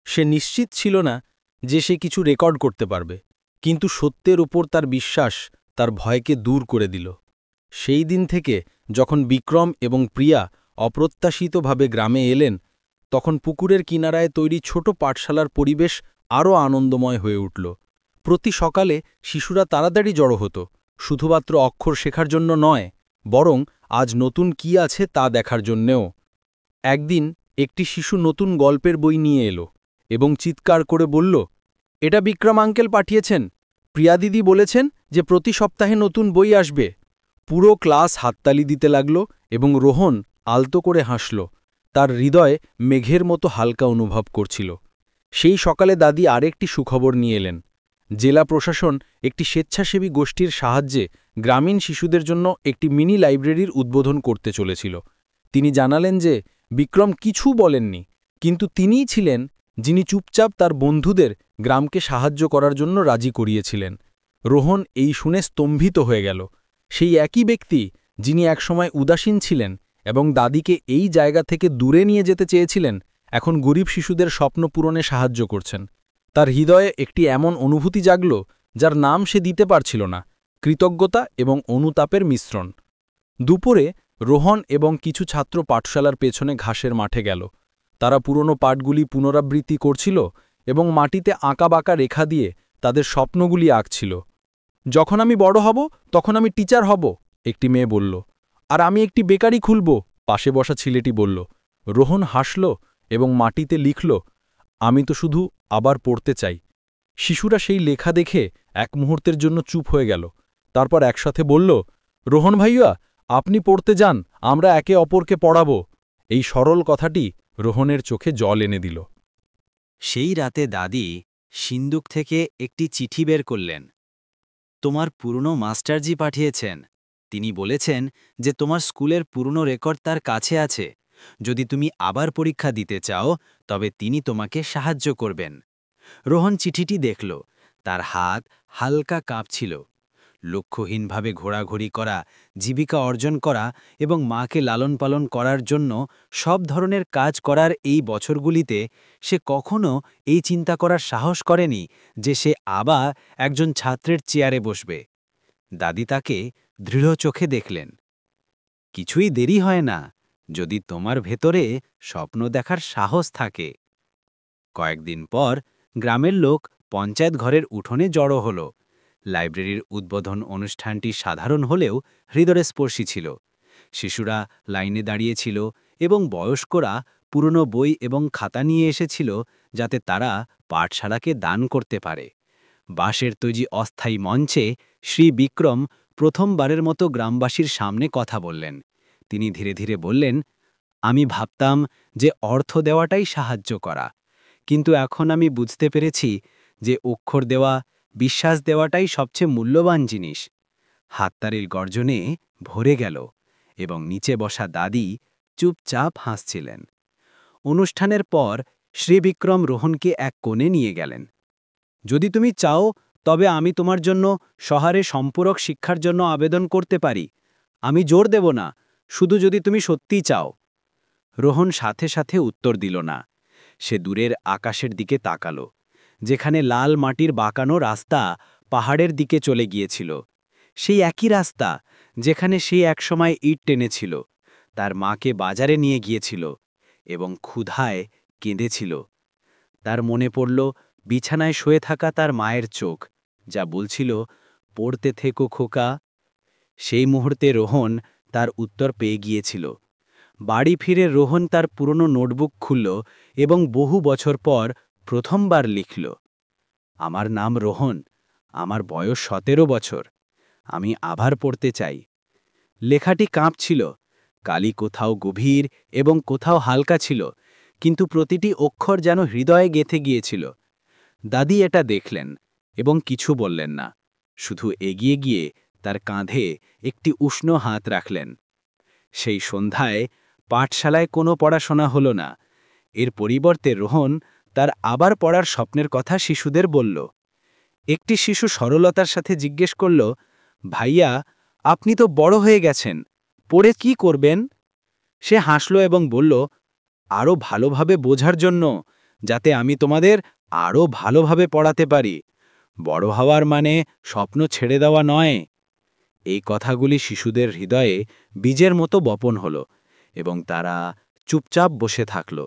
সে নিশ্চিত ছিল না যে সে কিছু রেকর্ড করতে পারবে, কিন্তু সত্যের উপর তার বিশ্বাস তার ভয়কে দূর করে দিল। সেই দিন থেকে যখন বিক্রম এবং প্রিয়া অপ্রত্যাশিতভাবে গ্রামে এলেন, তখন পুকুরের কিনারায় তৈরি ছোট পাঠশালার পরিবেশ আরও আনন্দময় হয়ে উঠল। প্রতি সকালে শিশুরা তাড়াতাড়ি জড়ো হতো, শুধুমাত্র অক্ষর শেখার জন্য নয়, বরং আজ নতুন কি আছে তা দেখার জন্যেও। একদিন একটি শিশু নতুন গল্পের বই নিয়ে এলো এবং চিৎকার করে বলল, এটা বিক্রম আঙ্কেল পাঠিয়েছেন। প্রিয়া দিদি বলেছেন যে প্রতি সপ্তাহে নতুন বই আসবে। পুরো ক্লাস হাততালি দিতে লাগল এবং রোহন আলতো করে হাসল। তার হৃদয়ে মেঘের মতো হালকা অনুভব করছিল। সেই সকালে দাদি আরেকটি সুখবর নিয়ে এলেন। জেলা প্রশাসন একটি স্বেচ্ছাসেবী গোষ্ঠীর সাহায্যে গ্রামীণ শিশুদের জন্য একটি মিনি লাইব্রেরির উদ্বোধন করতে চলেছিল। তিনি জানালেন যে বিক্রম কিছু বলেননি, কিন্তু তিনিই ছিলেন যিনি চুপচাপ তার বন্ধুদের গ্রামকে সাহায্য করার জন্য রাজি করিয়েছিলেন। রোহন এই শুনে স্তম্ভিত হয়ে গেল। সেই একই ব্যক্তি যিনি একসময় উদাসীন ছিলেন এবং দাদিকে এই জায়গা থেকে দূরে নিয়ে যেতে চেয়েছিলেন, এখন গরিব শিশুদের স্বপ্ন পূরণে সাহায্য করছেন। তার হৃদয়ে একটি এমন অনুভূতি জাগল যার নাম সে দিতে পারছিল না, কৃতজ্ঞতা এবং অনুতাপের মিশ্রণ। দুপুরে রোহন এবং কিছু ছাত্র পাঠশালার পেছনে ঘাসের মাঠে গেল। তারা পুরনো পাঠগুলি পুনরাবৃত্তি করছিল এবং মাটিতে আঁকাবাঁকা রেখা দিয়ে তাদের স্বপ্নগুলি আঁকছিল। যখন আমি বড় হব তখন আমি টিচার হব, একটি মেয়ে বলল। আর আমি একটি বেকারি খুলব, পাশে বসা ছেলেটি বলল। রোহন হাসল এবং মাটিতে লিখল, আমি তো শুধু আবার পড়তে চাই। শিশুরা সেই লেখা দেখে এক মুহূর্তের জন্য চুপ হয়ে গেল। তারপর একসাথে বলল, রোহন ভাইয়া, আপনি পড়তে যান, আমরা একে অপরকে পড়াব। এই সরল কথাটি রোহনের চোখে জল এনে দিল। সেই রাতে দাদি সিন্দুক থেকে একটি চিঠি বের করলেন। তোমার পুরনো মাস্টারজি পাঠিয়েছেন। তিনি বলেছেন যে তোমার স্কুলের পুরনো রেকর্ড তার কাছে আছে। যদি তুমি আবার পরীক্ষা দিতে চাও, তবে তিনি তোমাকে সাহায্য করবেন। রোহন চিঠিটি দেখল। তার হাত হালকা কাঁপছিল। লক্ষ্যহীনভাবে ঘোরাঘুরি করা, জীবিকা অর্জন করা এবং মাকে লালন পালন করার জন্য সব ধরনের কাজ করার এই বছরগুলিতে সে কখনো এই চিন্তা করার সাহস করেনি যে সে আবার একজন ছাত্রের চেয়ারে বসবে। দাদি তাকে দৃঢ় চোখে দেখলেন। কিছুই দেরি হয় না, যদি তোমার ভেতরে স্বপ্ন দেখার সাহস থাকে। কয়েকদিন পর গ্রামের লোক পঞ্চায়েত ঘরের উঠোনে জড়ো হল। লাইব্রেরির উদ্বোধন অনুষ্ঠানটি সাধারণ হলেও হৃদয়স্পর্শী ছিল। শিশুরা লাইনে দাঁড়িয়েছিল এবং বয়স্করা পুরনো বই এবং খাতা নিয়ে এসেছিল, যাতে তারা পাঠশালাকে দান করতে পারে। বাঁশের তৈরি অস্থায়ী মঞ্চে শ্রী বিক্রম প্রথমবারের মতো গ্রামবাসীর সামনে কথা বললেন। তিনি ধীরে ধীরে বললেন, আমি ভাবতাম যে অর্থ দেওয়াটাই সাহায্য করা, কিন্তু এখন আমি বুঝতে পেরেছি যে অক্ষর দেওয়া, বিশ্বাস দেওয়াটাই সবচেয়ে মূল্যবান জিনিস। হাততালির গর্জনে ভরে গেল এবং নিচে বসা দাদি চুপচাপ হাসছিলেন। অনুষ্ঠানের পর শ্রীবিক্রম রোহনকে এক কোণে নিয়ে গেলেন। যদি তুমি চাও, তবে আমি তোমার জন্য শহরে সম্পূরক শিক্ষার জন্য আবেদন করতে পারি। আমি জোর দেব না, শুধু যদি তুমি সত্যিই চাও। রোহন সাথে সাথে উত্তর দিল না। সে দূরের আকাশের দিকে তাকালো, যেখানে লাল মাটির বাঁকানো রাস্তা পাহাড়ের দিকে চলে গিয়েছিল। সেই একই রাস্তা যেখানে সে একসময় ইট টেনেছিল, তার মাকে বাজারে নিয়ে গিয়েছিল এবং ক্ষুধায় কেঁদেছিল। তার মনে পড়ল বিছানায় শুয়ে থাকা তার মায়ের চোখ, যা বলছিল, পড়তে থেকো খোকা। সেই মুহূর্তে রোহন তার উত্তর পেয়ে গিয়েছিল। বাড়ি ফিরে রোহন তার পুরনো নোটবুক খুলল এবং বহু বছর পর প্রথমবার লিখল, আমার নাম রোহন, আমার বয়স 17 বছর, আমি আবার পড়তে চাই। লেখাটি কাঁপছিল, কালি কোথাও গভীর এবং কোথাও হালকা ছিল, কিন্তু প্রতিটি অক্ষর যেন হৃদয়ে গেঁথে গিয়েছিল। দাদি এটা দেখলেন এবং কিছু বললেন না, শুধু এগিয়ে গিয়ে তার কাঁধে একটি উষ্ণ হাত রাখলেন। সেই সন্ধ্যায় পাঠশালায় কোনো পড়াশোনা হলো না। এর পরিবর্তে রোহন তার আবার পড়ার স্বপ্নের কথা শিশুদের বলল। একটি শিশু সরলতার সাথে জিজ্ঞেস করল, ভাইয়া, আপনি তো বড় হয়ে গেছেন, পড়ে কি করবেন? সে হাসল এবং বলল, আরও ভালোভাবে বোঝার জন্য, যাতে আমি তোমাদের আরও ভালোভাবে পড়াতে পারি। বড় হওয়ার মানে স্বপ্ন ছেড়ে দেওয়া নয়। এই কথাগুলি শিশুদের হৃদয়ে বীজের মতো বপন হল এবং তারা চুপচাপ বসে থাকল।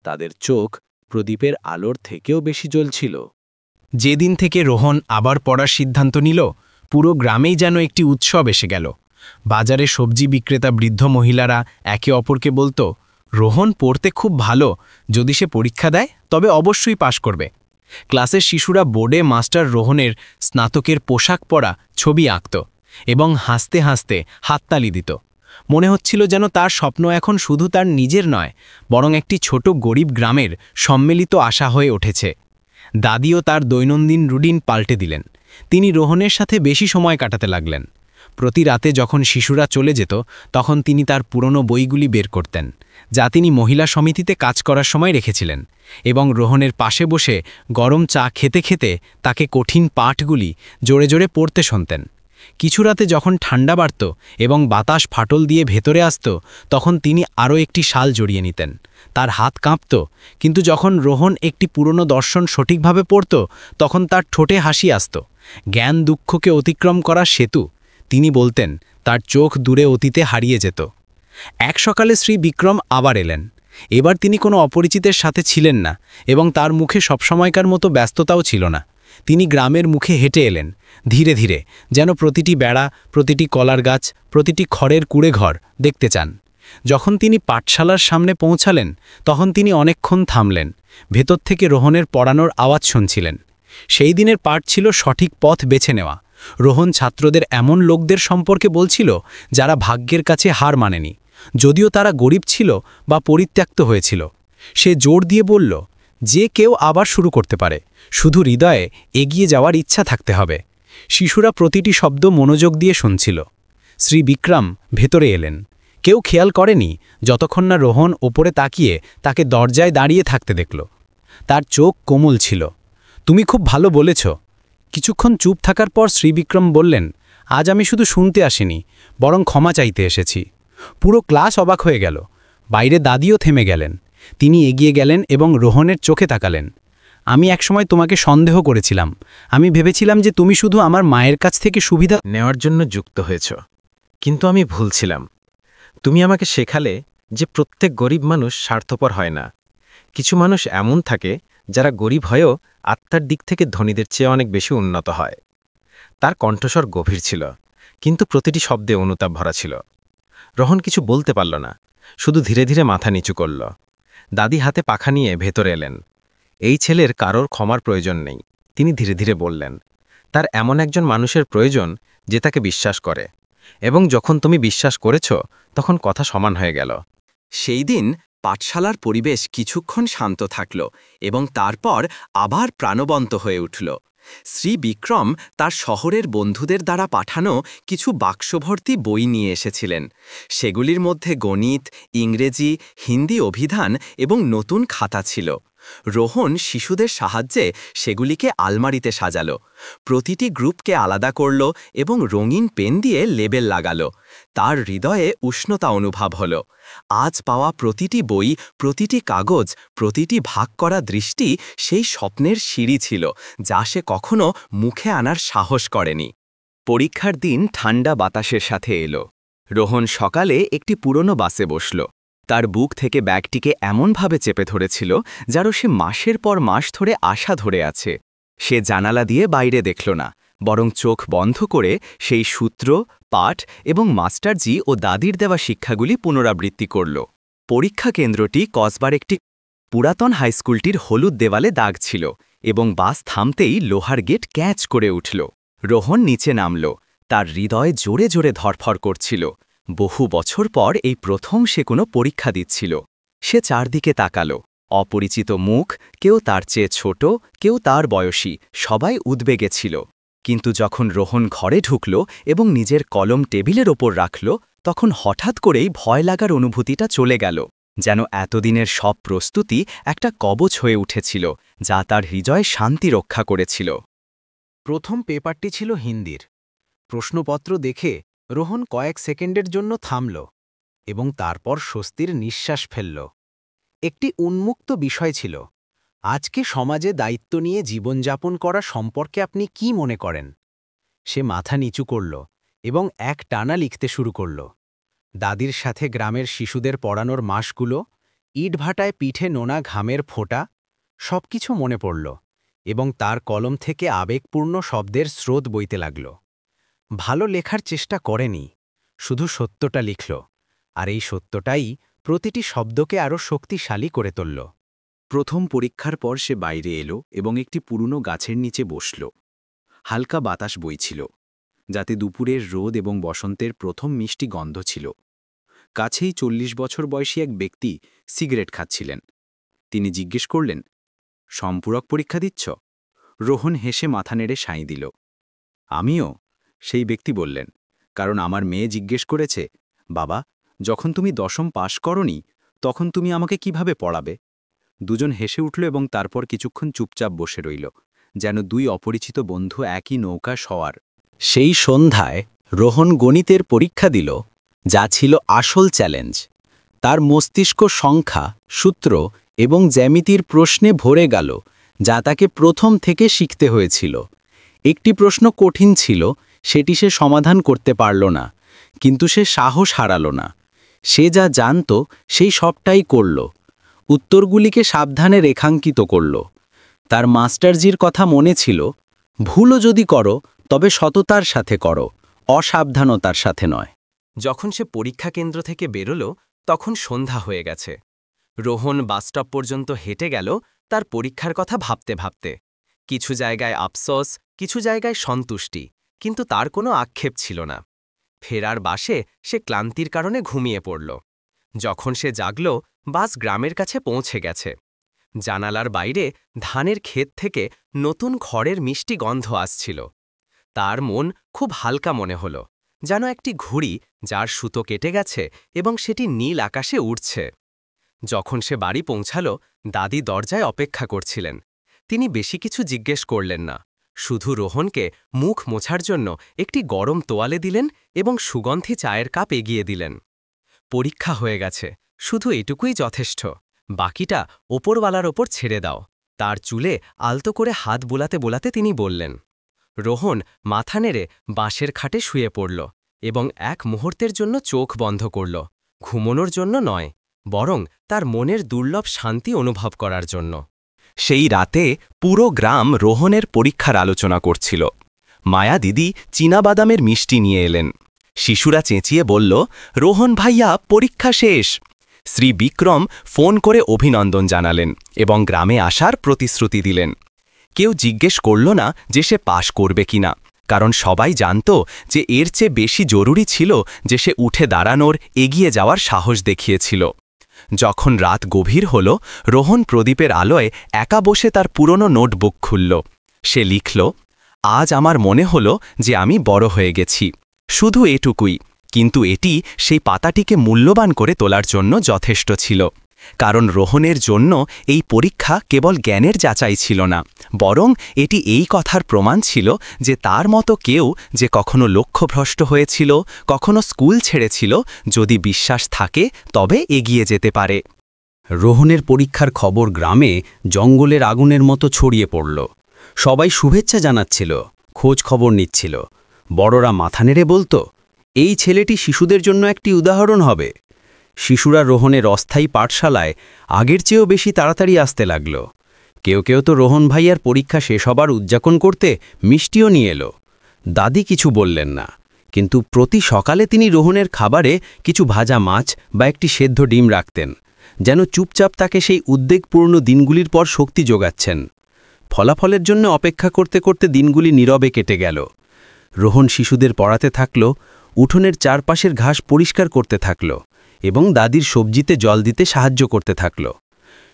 তাদের চোখ প্রদীপের আলোর থেকেও বেশি জ্বলছিল। যেদিন থেকে রোহন আবার পড়ার সিদ্ধান্ত নিল, পুরো গ্রামেই যেন একটি উৎসব এসে গেল। বাজারে সবজি বিক্রেতা বৃদ্ধ মহিলারা একে অপরকে বলতো, রোহন পড়তে খুব ভালো, যদি সে পরীক্ষা দেয় তবে অবশ্যই পাশ করবে। ক্লাসের শিশুরা বোর্ডে মাস্টার রোহনের স্নাতকের পোশাক পরা ছবি আঁকত এবং হাসতে হাসতে হাততালি দিত। মনে হচ্ছিল যেন তার স্বপ্ন এখন শুধু তার নিজের নয়, বরং একটি ছোট গরিব গ্রামের সম্মিলিত আশা হয়ে উঠেছে। দাদিও তার দৈনন্দিন রুটিন পাল্টে দিলেন। তিনি রোহনের সাথে বেশি সময় কাটাতে লাগলেন। প্রতি রাতে যখন শিশুরা চলে যেত, তখন তিনি তার পুরনো বইগুলি বের করতেন, যা তিনি মহিলা সমিতিতে কাজ করার সময় রেখেছিলেন, এবং রোহনের পাশে বসে গরম চা খেতে খেতে তাকে কঠিন পাঠগুলি জোরে জোরে পড়তে শুনতেন। কিছু রাতে যখন ঠান্ডা বাড়ত এবং বাতাস ফাটল দিয়ে ভেতরে আসত, তখন তিনি আরও একটি শাল জড়িয়ে নিতেন। তার হাত কাঁপত, কিন্তু যখন রোহন একটি পুরনো দর্শন সঠিকভাবে পড়ত, তখন তার ঠোঁটে হাসি আসত। জ্ঞান দুঃখকে অতিক্রম করা সেতু, তিনি বলতেন। তার চোখ দূরে অতীতে হারিয়ে যেত। এক সকালে শ্রী বিক্রম আবার এলেন। এবার তিনি কোনো অপরিচিতের সাথে ছিলেন না এবং তার মুখে সবসময়কার মতো ব্যস্ততাও ছিল না। তিনি গ্রামের মুখে হেঁটে এলেন, ধীরে ধীরে, যেন প্রতিটি বেড়া, প্রতিটি কলার গাছ, প্রতিটি খড়ের কুড়েঘর দেখতে চান। যখন তিনি পাঠশালার সামনে পৌঁছালেন, তখন তিনি অনেকক্ষণ থামলেন। ভেতর থেকে রোহনের পড়ানোর আওয়াজ শুনছিলেন। সেই দিনের পাঠ ছিল সঠিক পথ বেছে নেওয়া। রোহন ছাত্রদের এমন লোকদের সম্পর্কে বলছিল যারা ভাগ্যের কাছে হার মানেনি, যদিও তারা গরিব ছিল বা পরিত্যক্ত হয়েছিল। সে জোর দিয়ে বলল, যে কেউ আবার শুরু করতে পারে, শুধু হৃদয়ে এগিয়ে যাওয়ার ইচ্ছা থাকতে হবে। শিশুরা প্রতিটি শব্দ মনোযোগ দিয়ে শুনছিল। শ্রী বিক্রম ভেতরে এলেন। কেউ খেয়াল করেনি যতক্ষণ না রোহন ওপরে তাকিয়ে তাকে দরজায় দাঁড়িয়ে থাকতে দেখল। তার চোখ কোমল ছিল। তুমি খুব ভালো বলেছ। কিছুক্ষণ চুপ থাকার পর শ্রীবিক্রম বললেন, আজ আমি শুধু শুনতে আসিনি, বরং ক্ষমা চাইতে এসেছি। পুরো ক্লাস অবাক হয়ে গেল। বাইরে দাদিও থেমে গেলেন। তিনি এগিয়ে গেলেন এবং রোহনের চোখে তাকালেন। আমি একসময় তোমাকে সন্দেহ করেছিলাম। আমি ভেবেছিলাম যে তুমি শুধু আমার মায়ের কাছ থেকে সুবিধা নেওয়ার জন্য যুক্ত হয়েছ, কিন্তু আমি ভুল ছিলাম। তুমি আমাকে শেখালে যে প্রত্যেক গরিব মানুষ স্বার্থপর হয় না। কিছু মানুষ এমন থাকে যারা গরিব হয়েও আত্মার দিক থেকে ধনীদের চেয়ে অনেক বেশি উন্নত হয়। তার কণ্ঠস্বর গভীর ছিল, কিন্তু প্রতিটি শব্দে অনুতাপ ভরা ছিল। রোহন কিছু বলতে পারল না, শুধু ধীরে ধীরে মাথা নিচু করল। দাদি হাতে পাখা নিয়ে ভেতরে এলেন। এই ছেলের কারোর ক্ষমার প্রয়োজন নেই, তিনি ধীরে ধীরে বললেন। তার এমন একজন মানুষের প্রয়োজন যে তাকে বিশ্বাস করে, এবং যখন তুমি বিশ্বাস করেছ, তখন কথা সমান হয়ে গেল। সেই দিন পাঠশালার পরিবেশ কিছুক্ষণ শান্ত থাকল এবং তারপর আবার প্রাণবন্ত হয়ে উঠল। শ্রী বিক্রম তার শহরের বন্ধুদের দ্বারা পাঠানো কিছু বাক্সভর্তি বই নিয়ে এসেছিলেন। সেগুলির মধ্যে গণিত, ইংরেজি, হিন্দি অভিধান এবং নতুন খাতা ছিল। রোহন শিশুদের সাহায্যে সেগুলিকে আলমারিতে সাজালো, প্রতিটি গ্রুপকে আলাদা করল এবং রঙিন পেন দিয়ে লেবেল লাগালো। তার হৃদয়ে উষ্ণতা অনুভব হল। আজ পাওয়া প্রতিটি বই, প্রতিটি কাগজ, প্রতিটি ভাগ করা দৃষ্টি সেই স্বপ্নের সিঁড়ি ছিল যা সে কখনো মুখে আনার সাহস করেনি। পরীক্ষার দিন ঠান্ডা বাতাসের সাথে এলো। রোহন সকালে একটি পুরনো বাসে বসল। তার বুক থেকে ব্যাগটিকে এমনভাবে চেপে ধরেছিল যেন সে মাসের পর মাস ধরে আশা ধরে আছে। সে জানালা দিয়ে বাইরে দেখল না, বরং চোখ বন্ধ করে সেই সূত্র, পাঠ এবং মাস্টারজি ও দাদির দেওয়া শিক্ষাগুলি পুনরাবৃত্তি করল। পরীক্ষা কেন্দ্রটি কসবার একটি পুরাতন হাইস্কুলটির হলুদ দেওয়ালে দাগ ছিল এবং বাস থামতেই লোহার গেট ক্যাচ করে উঠল। রোহন নিচে নামল। তার হৃদয় জোরে জোরে ধরফর করছিল। বহু বছর পর এই প্রথম সে কোনো পরীক্ষা দিচ্ছিল। সে চারদিকে তাকাল। অপরিচিত মুখ, কেউ তার চেয়ে ছোট, কেউ তার বয়সী, সবাই উদ্বেগে ছিল। কিন্তু যখন রোহন ঘরে ঢুকল এবং নিজের কলম টেবিলের ওপর রাখল, তখন হঠাৎ করেই ভয় লাগার অনুভূতিটা চলে গেল। যেন এতদিনের সব প্রস্তুতি একটা কবচ হয়ে উঠেছিল যা তার হৃদয়ে শান্তি রক্ষা করেছিল। প্রথম পেপারটি ছিল হিন্দির। প্রশ্নপত্র দেখে রোহন কয়েক সেকেন্ডের জন্য থামল এবং তারপর স্বস্তির নিঃশ্বাস ফেলল। একটি উন্মুক্ত বিষয় ছিল, আজকে সমাজে দায়িত্ব নিয়ে জীবনযাপন করা সম্পর্কে আপনি কি মনে করেন? সে মাথা নিচু করল এবং এক টানা লিখতে শুরু করল। দাদির সাথে গ্রামের শিশুদের পড়ানোর মাসগুলো, ইটভাটায় পিঠে নোনা ঘামের ফোঁটা, সবকিছু মনে পড়ল এবং তার কলম থেকে আবেগপূর্ণ শব্দের স্রোত বইতে লাগল। ভালো লেখার চেষ্টা করেনি, শুধু সত্যটা লিখল, আর এই সত্যটাই প্রতিটি শব্দকে আরও শক্তিশালী করে তুলল। প্রথম পরীক্ষার পর সে বাইরে এলো এবং একটি পুরনো গাছের নিচে বসল। হালকা বাতাস বইছিল, যাতে দুপুরের রোদ এবং বসন্তের প্রথম মিষ্টি গন্ধ ছিল। কাছেই 40 বছর বয়সী এক ব্যক্তি সিগারেট খাচ্ছিলেন। তিনি জিজ্ঞেস করলেন, সম্পূরক পরীক্ষা দিচ্ছ? রোহন হেসে মাথা নেড়ে সাঁই দিল। আমিও, সেই ব্যক্তি বললেন, কারণ আমার মেয়ে জিজ্ঞেস করেছে, বাবা, যখন তুমি 10ম পাশ করনি তখন তুমি আমাকে কিভাবে পড়াবে? দুজন হেসে উঠল এবং তারপর কিছুক্ষণ চুপচাপ বসে রইল, যেন দুই অপরিচিত বন্ধু একই নৌকা সওয়ার। সেই সন্ধ্যায় রোহন গণিতের পরীক্ষা দিল, যা ছিল আসল চ্যালেঞ্জ। তার মস্তিষ্ক সংখ্যা, সূত্র এবং জ্যামিতির প্রশ্নে ভরে গেল, যা তাকে প্রথম থেকে শিখতে হয়েছিল। একটি প্রশ্ন কঠিন ছিল, সেটি সে সমাধান করতে পারল না, কিন্তু সে সাহস হারাল না। সে যা জানত সেই সবটাই করল। উত্তরগুলিকে সাবধানে রেখাঙ্কিত করল। তার মাস্টারজির কথা মনে ছিল, ভুলও যদি করো তবে সততার সাথে করো, অসাবধানতার সাথে নয়। যখন সে পরীক্ষা কেন্দ্র থেকে বেরোল, তখন সন্ধ্যা হয়ে গেছে। রোহন বাসস্টপ পর্যন্ত হেঁটে গেল তার পরীক্ষার কথা ভাবতে ভাবতে। কিছু জায়গায় আফসোস, কিছু জায়গায় সন্তুষ্টি, কিন্তু তার কোনো আক্ষেপ ছিল না। ফেরার বাসে সে ক্লান্তির কারণে ঘুমিয়ে পড়ল। যখন সে জাগল, বাস গ্রামের কাছে পৌঁছে গেছে। জানালার বাইরে ধানের ক্ষেত থেকে নতুন খড়ের মিষ্টি গন্ধ আসছিল। তার মন খুব হালকা মনে হল, যেন একটি ঘুড়ি যার সুতো কেটে গেছে এবং সেটি নীল আকাশে উড়ছে। যখন সে বাড়ি পৌঁছাল, দাদি দরজায় অপেক্ষা করছিলেন। তিনি বেশি কিছু জিজ্ঞেস করলেন না, শুধু রোহনকে মুখ মোছার জন্য একটি গরম তোয়ালে দিলেন এবং সুগন্ধি চায়ের কাপ এগিয়ে দিলেন। পরীক্ষা হয়ে গেছে, শুধু এটুকুই যথেষ্ট। বাকিটা ওপরওয়ালার ওপর ছেড়ে দাও। তার চুলে আলতো করে হাত বোলাতে বোলাতে তিনি বললেন। রোহন মাথা নেড়ে বাঁশের খাটে শুয়ে পড়ল এবং এক মুহূর্তের জন্য চোখ বন্ধ করল, ঘুমোনোর জন্য নয়, বরং তার মনের দুর্লভ শান্তি অনুভব করার জন্য। সেই রাতে পুরো গ্রাম রোহনের পরীক্ষার আলোচনা করছিল। মায়া দিদি চীনাবাদামের মিষ্টি নিয়ে এলেন। শিশুরা চেঁচিয়ে বলল, রোহন ভাইয়া, পরীক্ষা শেষ। শ্রী বিক্রম ফোন করে অভিনন্দন জানালেন এবং গ্রামে আসার প্রতিশ্রুতি দিলেন। কেউ জিজ্ঞেস করল না যে সে পাশ করবে কিনা, কারণ সবাই জানত যে এর চেয়ে বেশি জরুরি ছিল যে সে উঠে দাঁড়ানোর, এগিয়ে যাওয়ার সাহস দেখিয়েছিল। যখন রাত গভীর হল, রোহন প্রদীপের আলোয় একা বসে তার পুরনো নোটবুক খুলল। সে লিখল, আজ আমার মনে হল যে আমি বড় হয়ে গেছি, শুধু এটুকুই, কিন্তু এটি সেই পাতাটিকে মূল্যবান করে তোলার জন্য যথেষ্ট ছিল। কারণ রোহনের জন্য এই পরীক্ষা কেবল জ্ঞানের যাচাই ছিল না, বরং এটি এই কথার প্রমাণ ছিল যে তার মতো কেউ যে কখনো লক্ষ্যভ্রষ্ট হয়েছিল, কখনো স্কুল ছেড়েছিল, যদি বিশ্বাস থাকে তবে এগিয়ে যেতে পারে। রোহনের পরীক্ষার খবর গ্রামে জঙ্গলের আগুনের মতো ছড়িয়ে পড়ল। সবাই শুভেচ্ছা জানাচ্ছিল, খোঁজ খবর নিচ্ছিল। বড়রা মাথা নেড়ে বলতো, এই ছেলেটি শিশুদের জন্য একটি উদাহরণ হবে। শিশুরা রোহনের অস্থায়ী পাঠশালায় আগের চেয়েও বেশি তাড়াতাড়ি আসতে লাগল। কেউ কেউ তো রোহন ভাইয়ার পরীক্ষা শেষ হবার উদযাপন করতে মিষ্টিও নিয়ে এলো। দাদি কিছু বললেন না, কিন্তু প্রতি সকালে তিনি রোহনের খাবারে কিছু ভাজা মাছ বা একটি সেদ্ধ ডিম রাখতেন, যেন চুপচাপ তাকে সেই উদ্বেগপূর্ণ দিনগুলির পর শক্তি যোগাচ্ছেন। ফলাফলের জন্য অপেক্ষা করতে করতে দিনগুলি নীরবে কেটে গেল। রোহন শিশুদের পড়াতে থাকল, উঠোনের চারপাশের ঘাস পরিষ্কার করতে থাকল এবং দাদির সবজিতে জল দিতে সাহায্য করতে থাকল।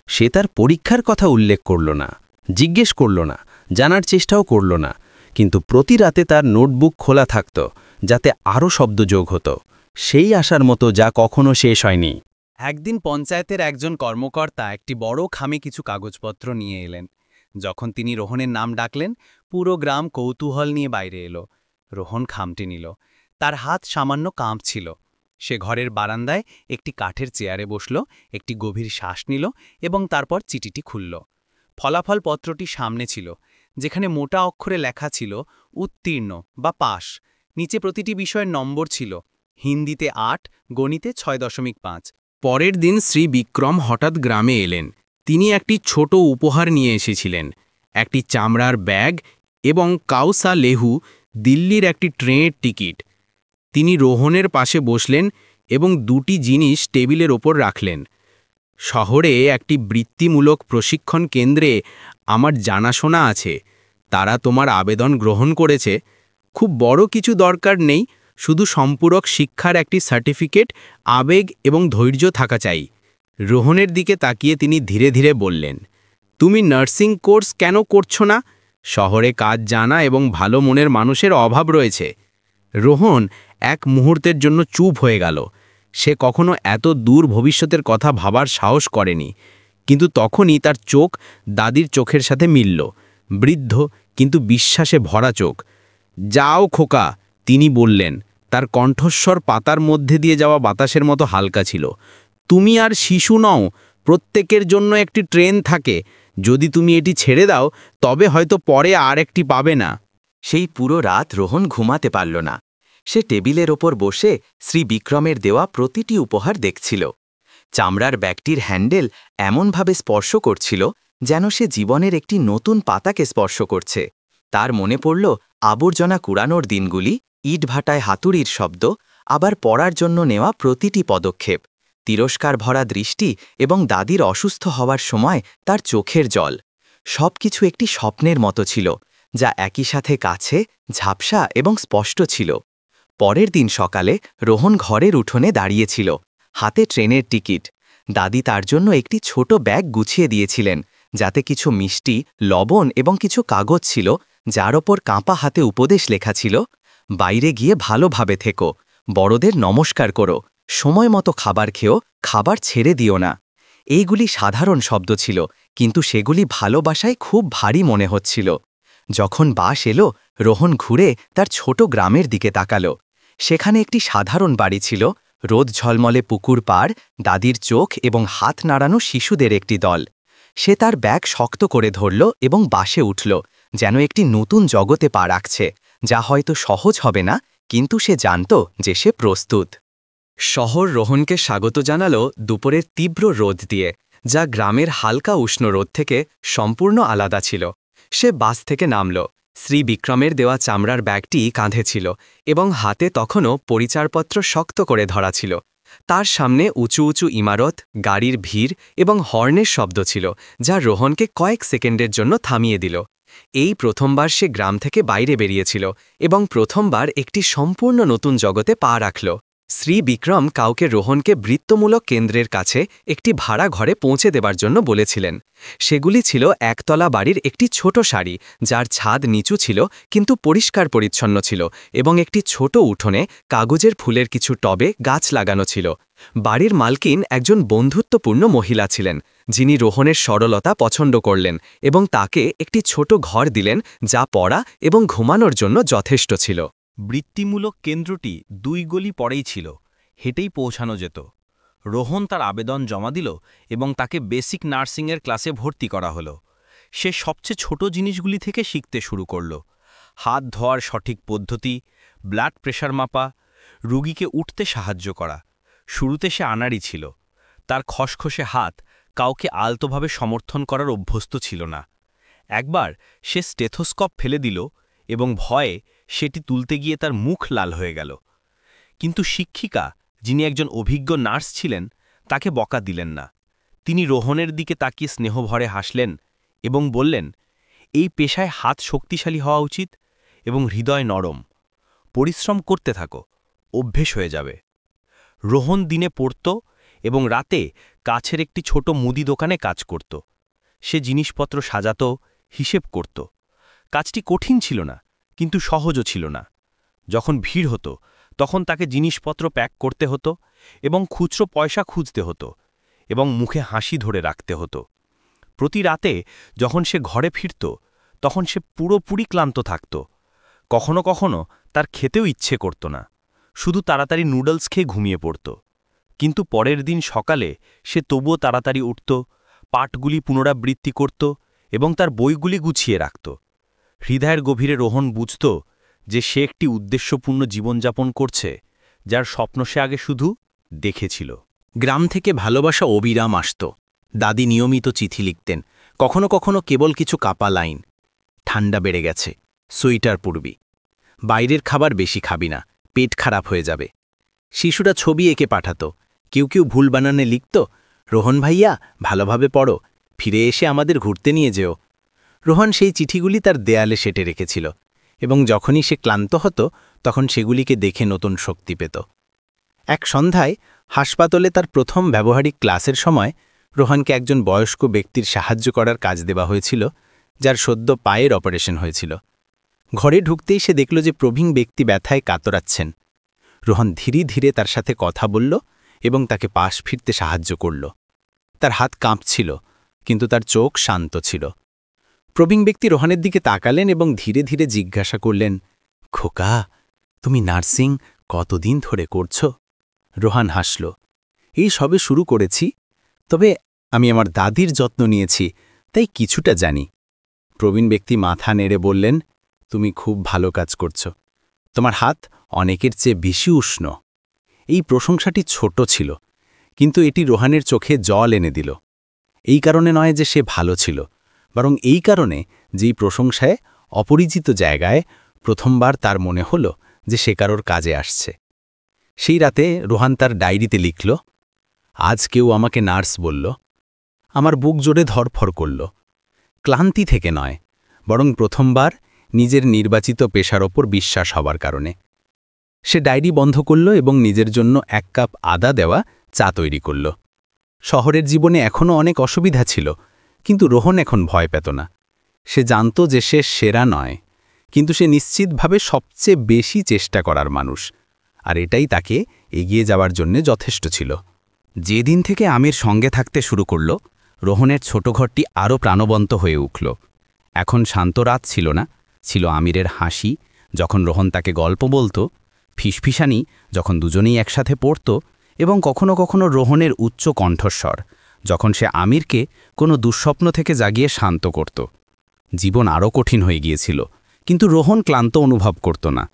সে তার পরীক্ষার কথা উল্লেখ করল না, জিজ্ঞেস করল না, জানার চেষ্টাও করল না, কিন্তু প্রতি রাতে তার নোটবুক খোলা থাকত, যাতে আরও শব্দ যোগ হতো, সেই আশার মতো যা কখনো শেষ হয়নি। একদিন পঞ্চায়েতের একজন কর্মকর্তা একটি বড় খামে কিছু কাগজপত্র নিয়ে এলেন। যখন তিনি রোহনের নাম ডাকলেন, পুরো গ্রাম কৌতূহল নিয়ে বাইরে এলো। রোহন খামটি নিল। তার হাত সামান্য কাঁপছিল। সে ঘরের বারান্দায় একটি কাঠের চেয়ারে বসল, একটি গভীর শ্বাস নিল এবং তারপর চিঠিটি খুলল। ফলাফল পত্রটি সামনে ছিল, যেখানে মোটা অক্ষরে লেখা ছিল উত্তীর্ণ বা পাস। নিচে প্রতিটি বিষয়ের নম্বর ছিল, হিন্দিতে ৮, গণিতে ৬.৫। পরের দিন শ্রী বিক্রম হঠাৎ গ্রামে এলেন। তিনি একটি ছোট উপহার নিয়ে এসেছিলেন, একটি চামড়ার ব্যাগ এবং কাউসা লেহু দিল্লির একটি ট্রেনের টিকিট। তিনি রোহনের পাশে বসলেন এবং দুটি জিনিস টেবিলের ওপর রাখলেন। শহরে একটি বৃত্তিমূলক প্রশিক্ষণ কেন্দ্রে আমার জানাশোনা আছে, তারা তোমার আবেদন গ্রহণ করেছে। খুব বড় কিছু দরকার নেই, শুধু সম্পূরক শিক্ষার একটি সার্টিফিকেট, আবেগ এবং ধৈর্য থাকা চাই। রোহনের দিকে তাকিয়ে তিনি ধীরে ধীরে বললেন, তুমি নার্সিং কোর্স কেন করছো না? শহরে কাজ জানা এবং ভালো মনের মানুষের অভাব রয়েছে। রোহন এক মুহূর্তের জন্য চুপ হয়ে গেল। সে কখনো এত দূর ভবিষ্যতের কথা ভাবার সাহস করেনি, কিন্তু তখনই তার চোখ দাদির চোখের সাথে মিলল, বৃদ্ধ কিন্তু বিশ্বাসে ভরা চোখ। যাও খোকা, তিনি বললেন। তার কণ্ঠস্বর পাতার মধ্যে দিয়ে যাওয়া বাতাসের মতো হালকা ছিল। তুমি আর শিশু নও, প্রত্যেকের জন্য একটি ট্রেন থাকে। যদি তুমি এটি ছেড়ে দাও, তবে হয়তো পরে আর একটি পাবে না। সেই পুরো রাত রোহন ঘুমাতে পারল না। সে টেবিলের ওপর বসে শ্রী বিক্রমের দেওয়া প্রতিটি উপহার দেখছিল। চামড়ার ব্যাগটির হ্যান্ডেল এমনভাবে স্পর্শ করছিল যেন সে জীবনের একটি নতুন পাতাকে স্পর্শ করছে। তার মনে পড়ল আবর্জনা কুড়ানোর দিনগুলি, ইটভাটায় হাতুড়ির শব্দ, আবার পড়ার জন্য নেওয়া প্রতিটি পদক্ষেপ, তিরস্কার ভরা দৃষ্টি এবং দাদির অসুস্থ হওয়ার সময় তার চোখের জল। সবকিছু একটি স্বপ্নের মতো ছিল, যা একই সাথে কাছে, ঝাপসা এবং স্পষ্ট ছিল। পরের দিন সকালে রোহন ঘরের উঠোনে দাঁড়িয়েছিল, হাতে ট্রেনের টিকিট। দাদি তার জন্য একটি ছোট ব্যাগ গুছিয়ে দিয়েছিলেন, যাতে কিছু মিষ্টি, লবণ এবং কিছু কাগজ ছিল, যার ওপর কাঁপা হাতে উপদেশ লেখা ছিল, বাইরে গিয়ে ভালোভাবে থেকো, বড়দের নমস্কার করো, সময় মতো খাবার খেও, খাবার ছেড়ে দিও না। এইগুলি সাধারণ শব্দ ছিল, কিন্তু সেগুলি ভালোবাসায় খুব ভারী মনে হচ্ছিল। যখন বাস এলো, রোহন ঘুরে তার ছোট গ্রামের দিকে তাকাল। সেখানে একটি সাধারণ বাড়ি ছিল, রোদ ঝলমলে পুকুর পাড়, দাদির চোখ এবং হাত নাড়ানো শিশুদের একটি দল। সে তার ব্যাগ শক্ত করে ধরল এবং বাসে উঠল, যেন একটি নতুন জগতে পা রাখছে, যা হয়তো সহজ হবে না, কিন্তু সে জানত যে সে প্রস্তুত। শহর রোহনকে স্বাগত জানালো দুপুরের তীব্র রোদ দিয়ে, যা গ্রামের হালকা উষ্ণ রোদ থেকে সম্পূর্ণ আলাদা ছিল। সে বাস থেকে নামল। শ্রী বিক্রমের দেওয়া চামড়ার ব্যাগটি কাঁধে ছিল এবং হাতে তখনও পরিচয়পত্র শক্ত করে ধরা ছিল। তার সামনে উঁচু উঁচু ইমারত, গাড়ির ভিড় এবং হর্নের শব্দ ছিল, যা রোহনকে কয়েক সেকেন্ডের জন্য থামিয়ে দিল। এই প্রথমবার সে গ্রাম থেকে বাইরে বেরিয়েছিল এবং প্রথমবার একটি সম্পূর্ণ নতুন জগতে পা রাখল। শ্রী বিক্রম কাউকে রোহনকে বৃত্তমূলক কেন্দ্রের কাছে একটি ভাড়া ঘরে পৌঁছে দেবার জন্য বলেছিলেন। সেগুলি ছিল একতলা বাড়ির একটি ছোট সারি, যার ছাদ নিচু ছিল কিন্তু পরিষ্কার পরিচ্ছন্ন ছিল, এবং একটি ছোট উঠোনে কাগজের ফুলের কিছু টবে গাছ লাগানো ছিল। বাড়ির মালকিন একজন বন্ধুত্বপূর্ণ মহিলা ছিলেন, যিনি রোহনের সরলতা পছন্দ করলেন এবং তাকে একটি ছোট ঘর দিলেন যা পড়া এবং ঘুমানোর জন্য যথেষ্ট ছিল। বৃত্তিমূলক কেন্দ্রটি 2 গলি পরেই ছিল, হেঁটেই পৌঁছানো যেত। রোহন তার আবেদন জমা দিল এবং তাকে বেসিক নার্সিংয়ের ক্লাসে ভর্তি করা হলো। সে সবচেয়ে ছোট জিনিসগুলি থেকে শিখতে শুরু করল। হাত ধোয়ার সঠিক পদ্ধতি, ব্লাড প্রেশার মাপা, রুগীকে উঠতে সাহায্য করা। শুরুতে সে আনাড়ি ছিল, তার খসখসে হাত কাউকে আলতোভাবে সমর্থন করার অভ্যস্ত ছিল না। একবার সে স্টেথোস্কোপ ফেলে দিল এবং ভয়ে সেটি তুলতে গিয়ে তার মুখ লাল হয়ে গেল। কিন্তু শিক্ষিকা, যিনি একজন অভিজ্ঞ নার্স ছিলেন, তাকে বকা দিলেন না। তিনি রোহনের দিকে তাকিয়ে স্নেহভরে হাসলেন এবং বললেন, এই পেশায় হাত শক্তিশালী হওয়া উচিত এবং হৃদয় নরম। পরিশ্রম করতে থাকো, অভ্যেস হয়ে যাবে। রোহন দিনে পড়ত এবং রাতে কাছের একটি ছোট মুদি দোকানে কাজ করত। সে জিনিসপত্র সাজাত, হিসেব করত। কাজটি কঠিন ছিল না, কিন্তু সহজও ছিল না। যখন ভিড় হতো তখন তাকে জিনিসপত্র প্যাক করতে হতো এবং খুচরো পয়সা খুঁজতে হতো এবং মুখে হাসি ধরে রাখতে হতো। প্রতি রাতে যখন সে ঘরে ফিরত তখন সে পুরোপুরি ক্লান্ত থাকত। কখনো কখনো তার খেতেও ইচ্ছে করত না, শুধু তাড়াতাড়ি নুডলস খেয়ে ঘুমিয়ে পড়ত। কিন্তু পরের দিন সকালে সে তবুও তাড়াতাড়ি উঠত, পাঠগুলি পুনরাবৃত্তি করত এবং তার বইগুলি গুছিয়ে রাখত। হৃদয়ের গভীরে রোহন বুঝত যে সে একটি উদ্দেশ্যপূর্ণ জীবনযাপন করছে, যার স্বপ্ন সে আগে শুধু দেখেছিল। গ্রাম থেকে ভালোবাসা অবিরাম আসত। দাদি নিয়মিত চিঠি লিখতেন, কখনো কখনো কেবল কিছু কাপা লাইন। ঠান্ডা বেড়ে গেছে, সোয়েটার পরবি। বাইরের খাবার বেশি খাবি না, পেট খারাপ হয়ে যাবে। শিশুরা ছবি এঁকে পাঠাত, কেউ কেউ ভুল বানানে লিখত, রোহন ভাইয়া ভালোভাবে পড়ো, ফিরে এসে আমাদের ঘুরতে নিয়ে যেও। রোহন সেই চিঠিগুলি তার দেয়ালে সেটে রেখেছিল এবং যখনই সে ক্লান্ত হতো তখন সেগুলিকে দেখে নতুন শক্তি পেত। এক সন্ধ্যায় হাসপাতালে তার প্রথম ব্যবহারিক ক্লাসের সময় রোহনকে একজন বয়স্ক ব্যক্তির সাহায্য করার কাজ দেওয়া হয়েছিল, যার সদ্য পায়ের অপারেশন হয়েছিল। ঘরে ঢুকতেই সে দেখল যে প্রবীণ ব্যক্তি ব্যথায় কাতরাচ্ছেন। রোহন ধীরে ধীরে তার সাথে কথা বলল এবং তাকে পাশ ফিরতে সাহায্য করল। তার হাত কাঁপছিল, কিন্তু তার চোখ শান্ত ছিল। প্রবীণ ব্যক্তি রোহনের দিকে তাকালেন এবং ধীরে ধীরে জিজ্ঞাসা করলেন, খোকা, তুমি নার্সিং কতদিন ধরে করছ? রোহান হাসল, এই সবে শুরু করেছি, তবে আমি আমার দাদির যত্ন নিয়েছি, তাই কিছুটা জানি। প্রবীণ ব্যক্তি মাথা নেড়ে বললেন, তুমি খুব ভালো কাজ করছ, তোমার হাত অনেকের চেয়ে বেশি উষ্ণ। এই প্রশংসাটি ছোট ছিল, কিন্তু এটি রোহানের চোখে জল এনে দিল। এই কারণে নয় যে সে ভালো ছিল, বরং এই কারণে যেই প্রশংসায় অপরিচিত জায়গায় প্রথমবার তার মনে হল যে সে কারোর কাজে আসছে। সেই রাতে রোহান তার ডায়েরিতে লিখল, আজ কেউ আমাকে নার্স বলল। আমার বুক জোরে ধরফর করল, ক্লান্তি থেকে নয়, বরং প্রথমবার নিজের নির্বাচিত পেশার ওপর বিশ্বাস হবার কারণে। সে ডায়েরি বন্ধ করল এবং নিজের জন্য 1 কাপ আদা দেওয়া চা তৈরি করল। শহরের জীবনে এখনও অনেক অসুবিধা ছিল, কিন্তু রোহন এখন ভয় পেত না। সে জানত যে সে সেরা নয়, কিন্তু সে নিশ্চিতভাবে সবচেয়ে বেশি চেষ্টা করার মানুষ, আর এটাই তাকে এগিয়ে যাওয়ার জন্য যথেষ্ট ছিল। যেদিন থেকে আমির সঙ্গে থাকতে শুরু করল, রোহনের ছোট ঘরটি আরও প্রাণবন্ত হয়ে উঠল। এখন শান্ত রাত ছিল না, ছিল আমিরের হাসি যখন রোহন তাকে গল্প বলত, ফিসফিসানি যখন দুজনেই একসাথে পড়ত, এবং কখনো কখনো রোহনের উচ্চ কণ্ঠস্বর যখন সে আমিরকে কোনো দুঃস্বপ্ন থেকে জাগিয়ে শান্ত করত। জীবন আরও কঠিন হয়ে গিয়েছিল, কিন্তু রোহন ক্লান্ত অনুভব করত না,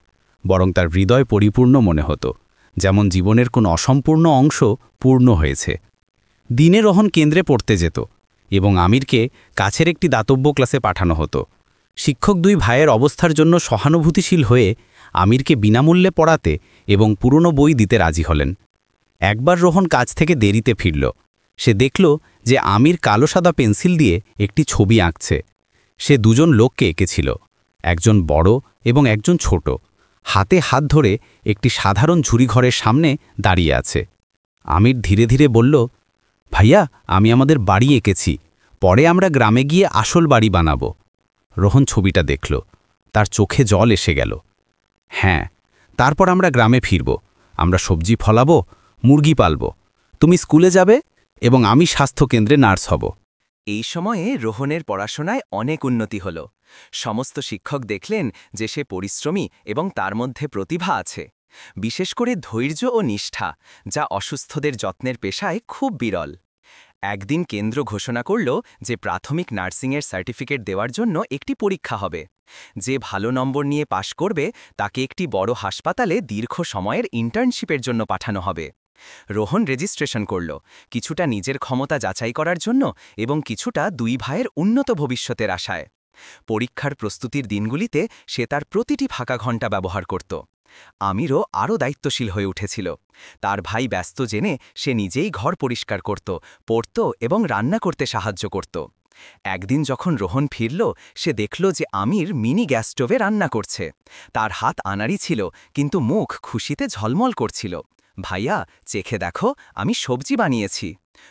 বরং তার হৃদয় পরিপূর্ণ মনে হতো, যেমন জীবনের কোনো অসম্পূর্ণ অংশ পূর্ণ হয়েছে। দিনে রোহন কেন্দ্রে পড়তে যেত এবং আমিরকে কাছের একটি দাতব্য ক্লাসে পাঠানো হতো। শিক্ষক 2 ভাইয়ের অবস্থার জন্য সহানুভূতিশীল হয়ে আমিরকে বিনামূল্যে পড়াতে এবং পুরনো বই দিতে রাজি হলেন। একবার রোহন কাজ থেকে দেরিতে ফিরল। সে দেখল যে আমির কালো সাদা পেন্সিল দিয়ে একটি ছবি আঁকছে। সে 2জন লোককে এঁকেছিল, একজন বড় এবং একজন ছোট, হাতে হাত ধরে একটি সাধারণ ঝুড়িঘরের সামনে দাঁড়িয়ে আছে। আমির ধীরে ধীরে বলল, ভাইয়া, আমি আমাদের বাড়ি এঁকেছি, পরে আমরা গ্রামে গিয়ে আসল বাড়ি বানাব। রোহন ছবিটা দেখল, তার চোখে জল এসে গেল। হ্যাঁ, তারপর আমরা গ্রামে ফিরব, আমরা সবজি ফলাবো, মুরগি পালব, তুমি স্কুলে যাবে এবং আমি স্বাস্থ্যকেন্দ্রে নার্স হব। এই সময়ে রোহনের পড়াশোনায় অনেক উন্নতি হল। সমস্ত শিক্ষক দেখলেন যে সে পরিশ্রমী এবং তার মধ্যে প্রতিভা আছে, বিশেষ করে ধৈর্য ও নিষ্ঠা, যা অসুস্থদের যত্নের পেশায় খুব বিরল। একদিন কেন্দ্র ঘোষণা করল যে প্রাথমিক নার্সিংয়ের সার্টিফিকেট দেওয়ার জন্য একটি পরীক্ষা হবে। যে ভালো নম্বর নিয়ে পাশ করবে তাকে একটি বড় হাসপাতালে দীর্ঘ সময়ের ইন্টার্নশিপের জন্য পাঠানো হবে। রোহন রেজিস্ট্রেশন করল, কিছুটা নিজের ক্ষমতা যাচাই করার জন্য এবং কিছুটা দুই ভাইয়ের উন্নত ভবিষ্যতের আশায়। পরীক্ষার প্রস্তুতির দিনগুলিতে সে তার প্রতিটি ফাঁকা ঘণ্টা ব্যবহার করত। আমিরও আরও দায়িত্বশীল হয়ে উঠেছিল। তার ভাই ব্যস্ত জেনে সে নিজেই ঘর পরিষ্কার করত, পড়ত এবং রান্না করতে সাহায্য করত। একদিন যখন রোহন ফিরল, সে দেখল যে আমির মিনি গ্যাস স্টোভে রান্না করছে। তার হাত আনাড়ি ছিল, কিন্তু মুখ খুশিতে ঝলমল করছিল। ভাইয়া, চেখে দেখো, আমি সবজি বানিয়েছি।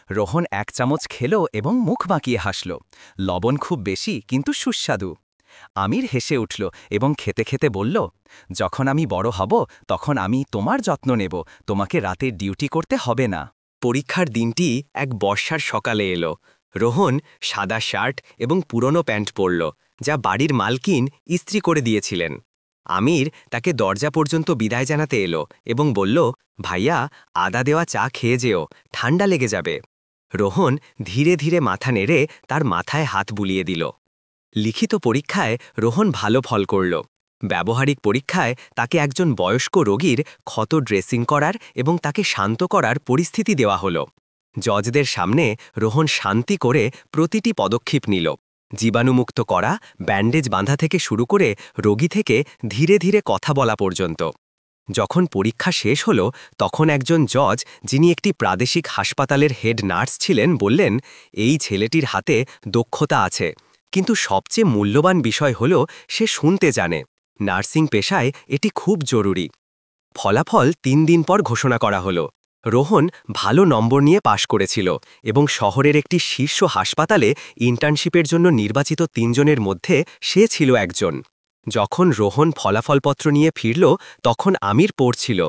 রোহন 1 চামচ খেল এবং মুখ বাঁকিয়ে হাসল। লবণ খুব বেশি, কিন্তু সুস্বাদু। আমির হেসে উঠল এবং খেতে খেতে বলল, যখন আমি বড় হব তখন আমি তোমার যত্ন নেব, তোমাকে রাতের ডিউটি করতে হবে না। পরীক্ষার দিনটি এক বর্ষার সকালে এলো। রোহন সাদা শার্ট এবং পুরনো প্যান্ট পরল, যা বাড়ির মালকিন ইস্ত্রি করে দিয়েছিলেন। আমির তাকে দরজা পর্যন্ত বিদায় জানাতে এলো এবং বলল, ভাইয়া, আদা দেওয়া চা খেয়ে যেও, ঠান্ডা লেগে যাবে। রোহন ধীরে ধীরে মাথা নেড়ে তার মাথায় হাত বুলিয়ে দিল। লিখিত পরীক্ষায় রোহন ভালো ফল করল। ব্যবহারিক পরীক্ষায় তাকে একজন বয়স্ক রোগীর ক্ষত ড্রেসিং করার এবং তাকে শান্ত করার পরিস্থিতি দেওয়া হলো। জজদের সামনে রোহন শান্তি করে প্রতিটি পদক্ষেপ নিল, জীবাণুমুক্ত করা, ব্যান্ডেজ বাঁধা থেকে শুরু করে রোগী থেকে ধীরে ধীরে কথা বলা পর্যন্ত। যখন পরীক্ষা শেষ হল, তখন একজন জজ, যিনি একটি প্রাদেশিক হাসপাতালের হেড নার্স ছিলেন, বললেন, এই ছেলেটির হাতে দক্ষতা আছে, কিন্তু সবচেয়ে মূল্যবান বিষয় হল সে শুনতে জানে। নার্সিং পেশায় এটি খুব জরুরি। ফলাফল 3 দিন পর ঘোষণা করা হলো। রোহন ভালো নম্বর নিয়ে পাশ করেছিল এবং শহরের একটি শীর্ষ হাসপাতালে ইন্টার্নশিপের জন্য নির্বাচিত 3 জনের মধ্যে সে ছিল একজন। যখন রোহন ফলাফলপত্র নিয়ে ফিরল, তখন আমির পড়ছিল।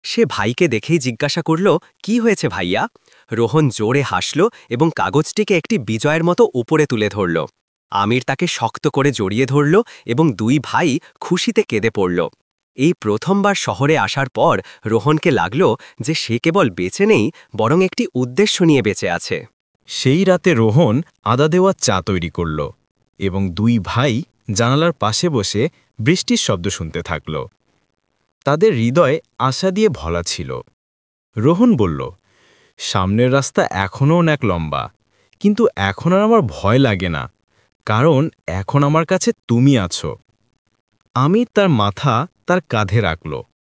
সে ভাইকে দেখেই জিজ্ঞাসা করল, কি হয়েছে ভাইয়া? রোহন জোরে হাসল এবং কাগজটিকে একটি বিজয়ের মতো উপরে তুলে ধরল। আমির তাকে শক্ত করে জড়িয়ে ধরল এবং 2 ভাই খুশিতে কেঁদে পড়ল। এই প্রথমবার শহরে আসার পর রোহনকে লাগল যে সে কেবল বেঁচে নেই, বরং একটি উদ্দেশ্য নিয়ে বেঁচে আছে। সেই রাতে রোহন আদা দেওয়া চা তৈরি করল এবং 2 ভাই জানালার পাশে বসে বৃষ্টির শব্দ শুনতে থাকল। তাদের হৃদয় আশা দিয়ে ভরা ছিল। রোহন বলল, সামনের রাস্তা এখনও অনেক লম্বা, কিন্তু এখন আর আমার ভয় লাগে না, কারণ এখন আমার কাছে তুমি আছো। আমি তার মাথা তার কাঁধে রাখল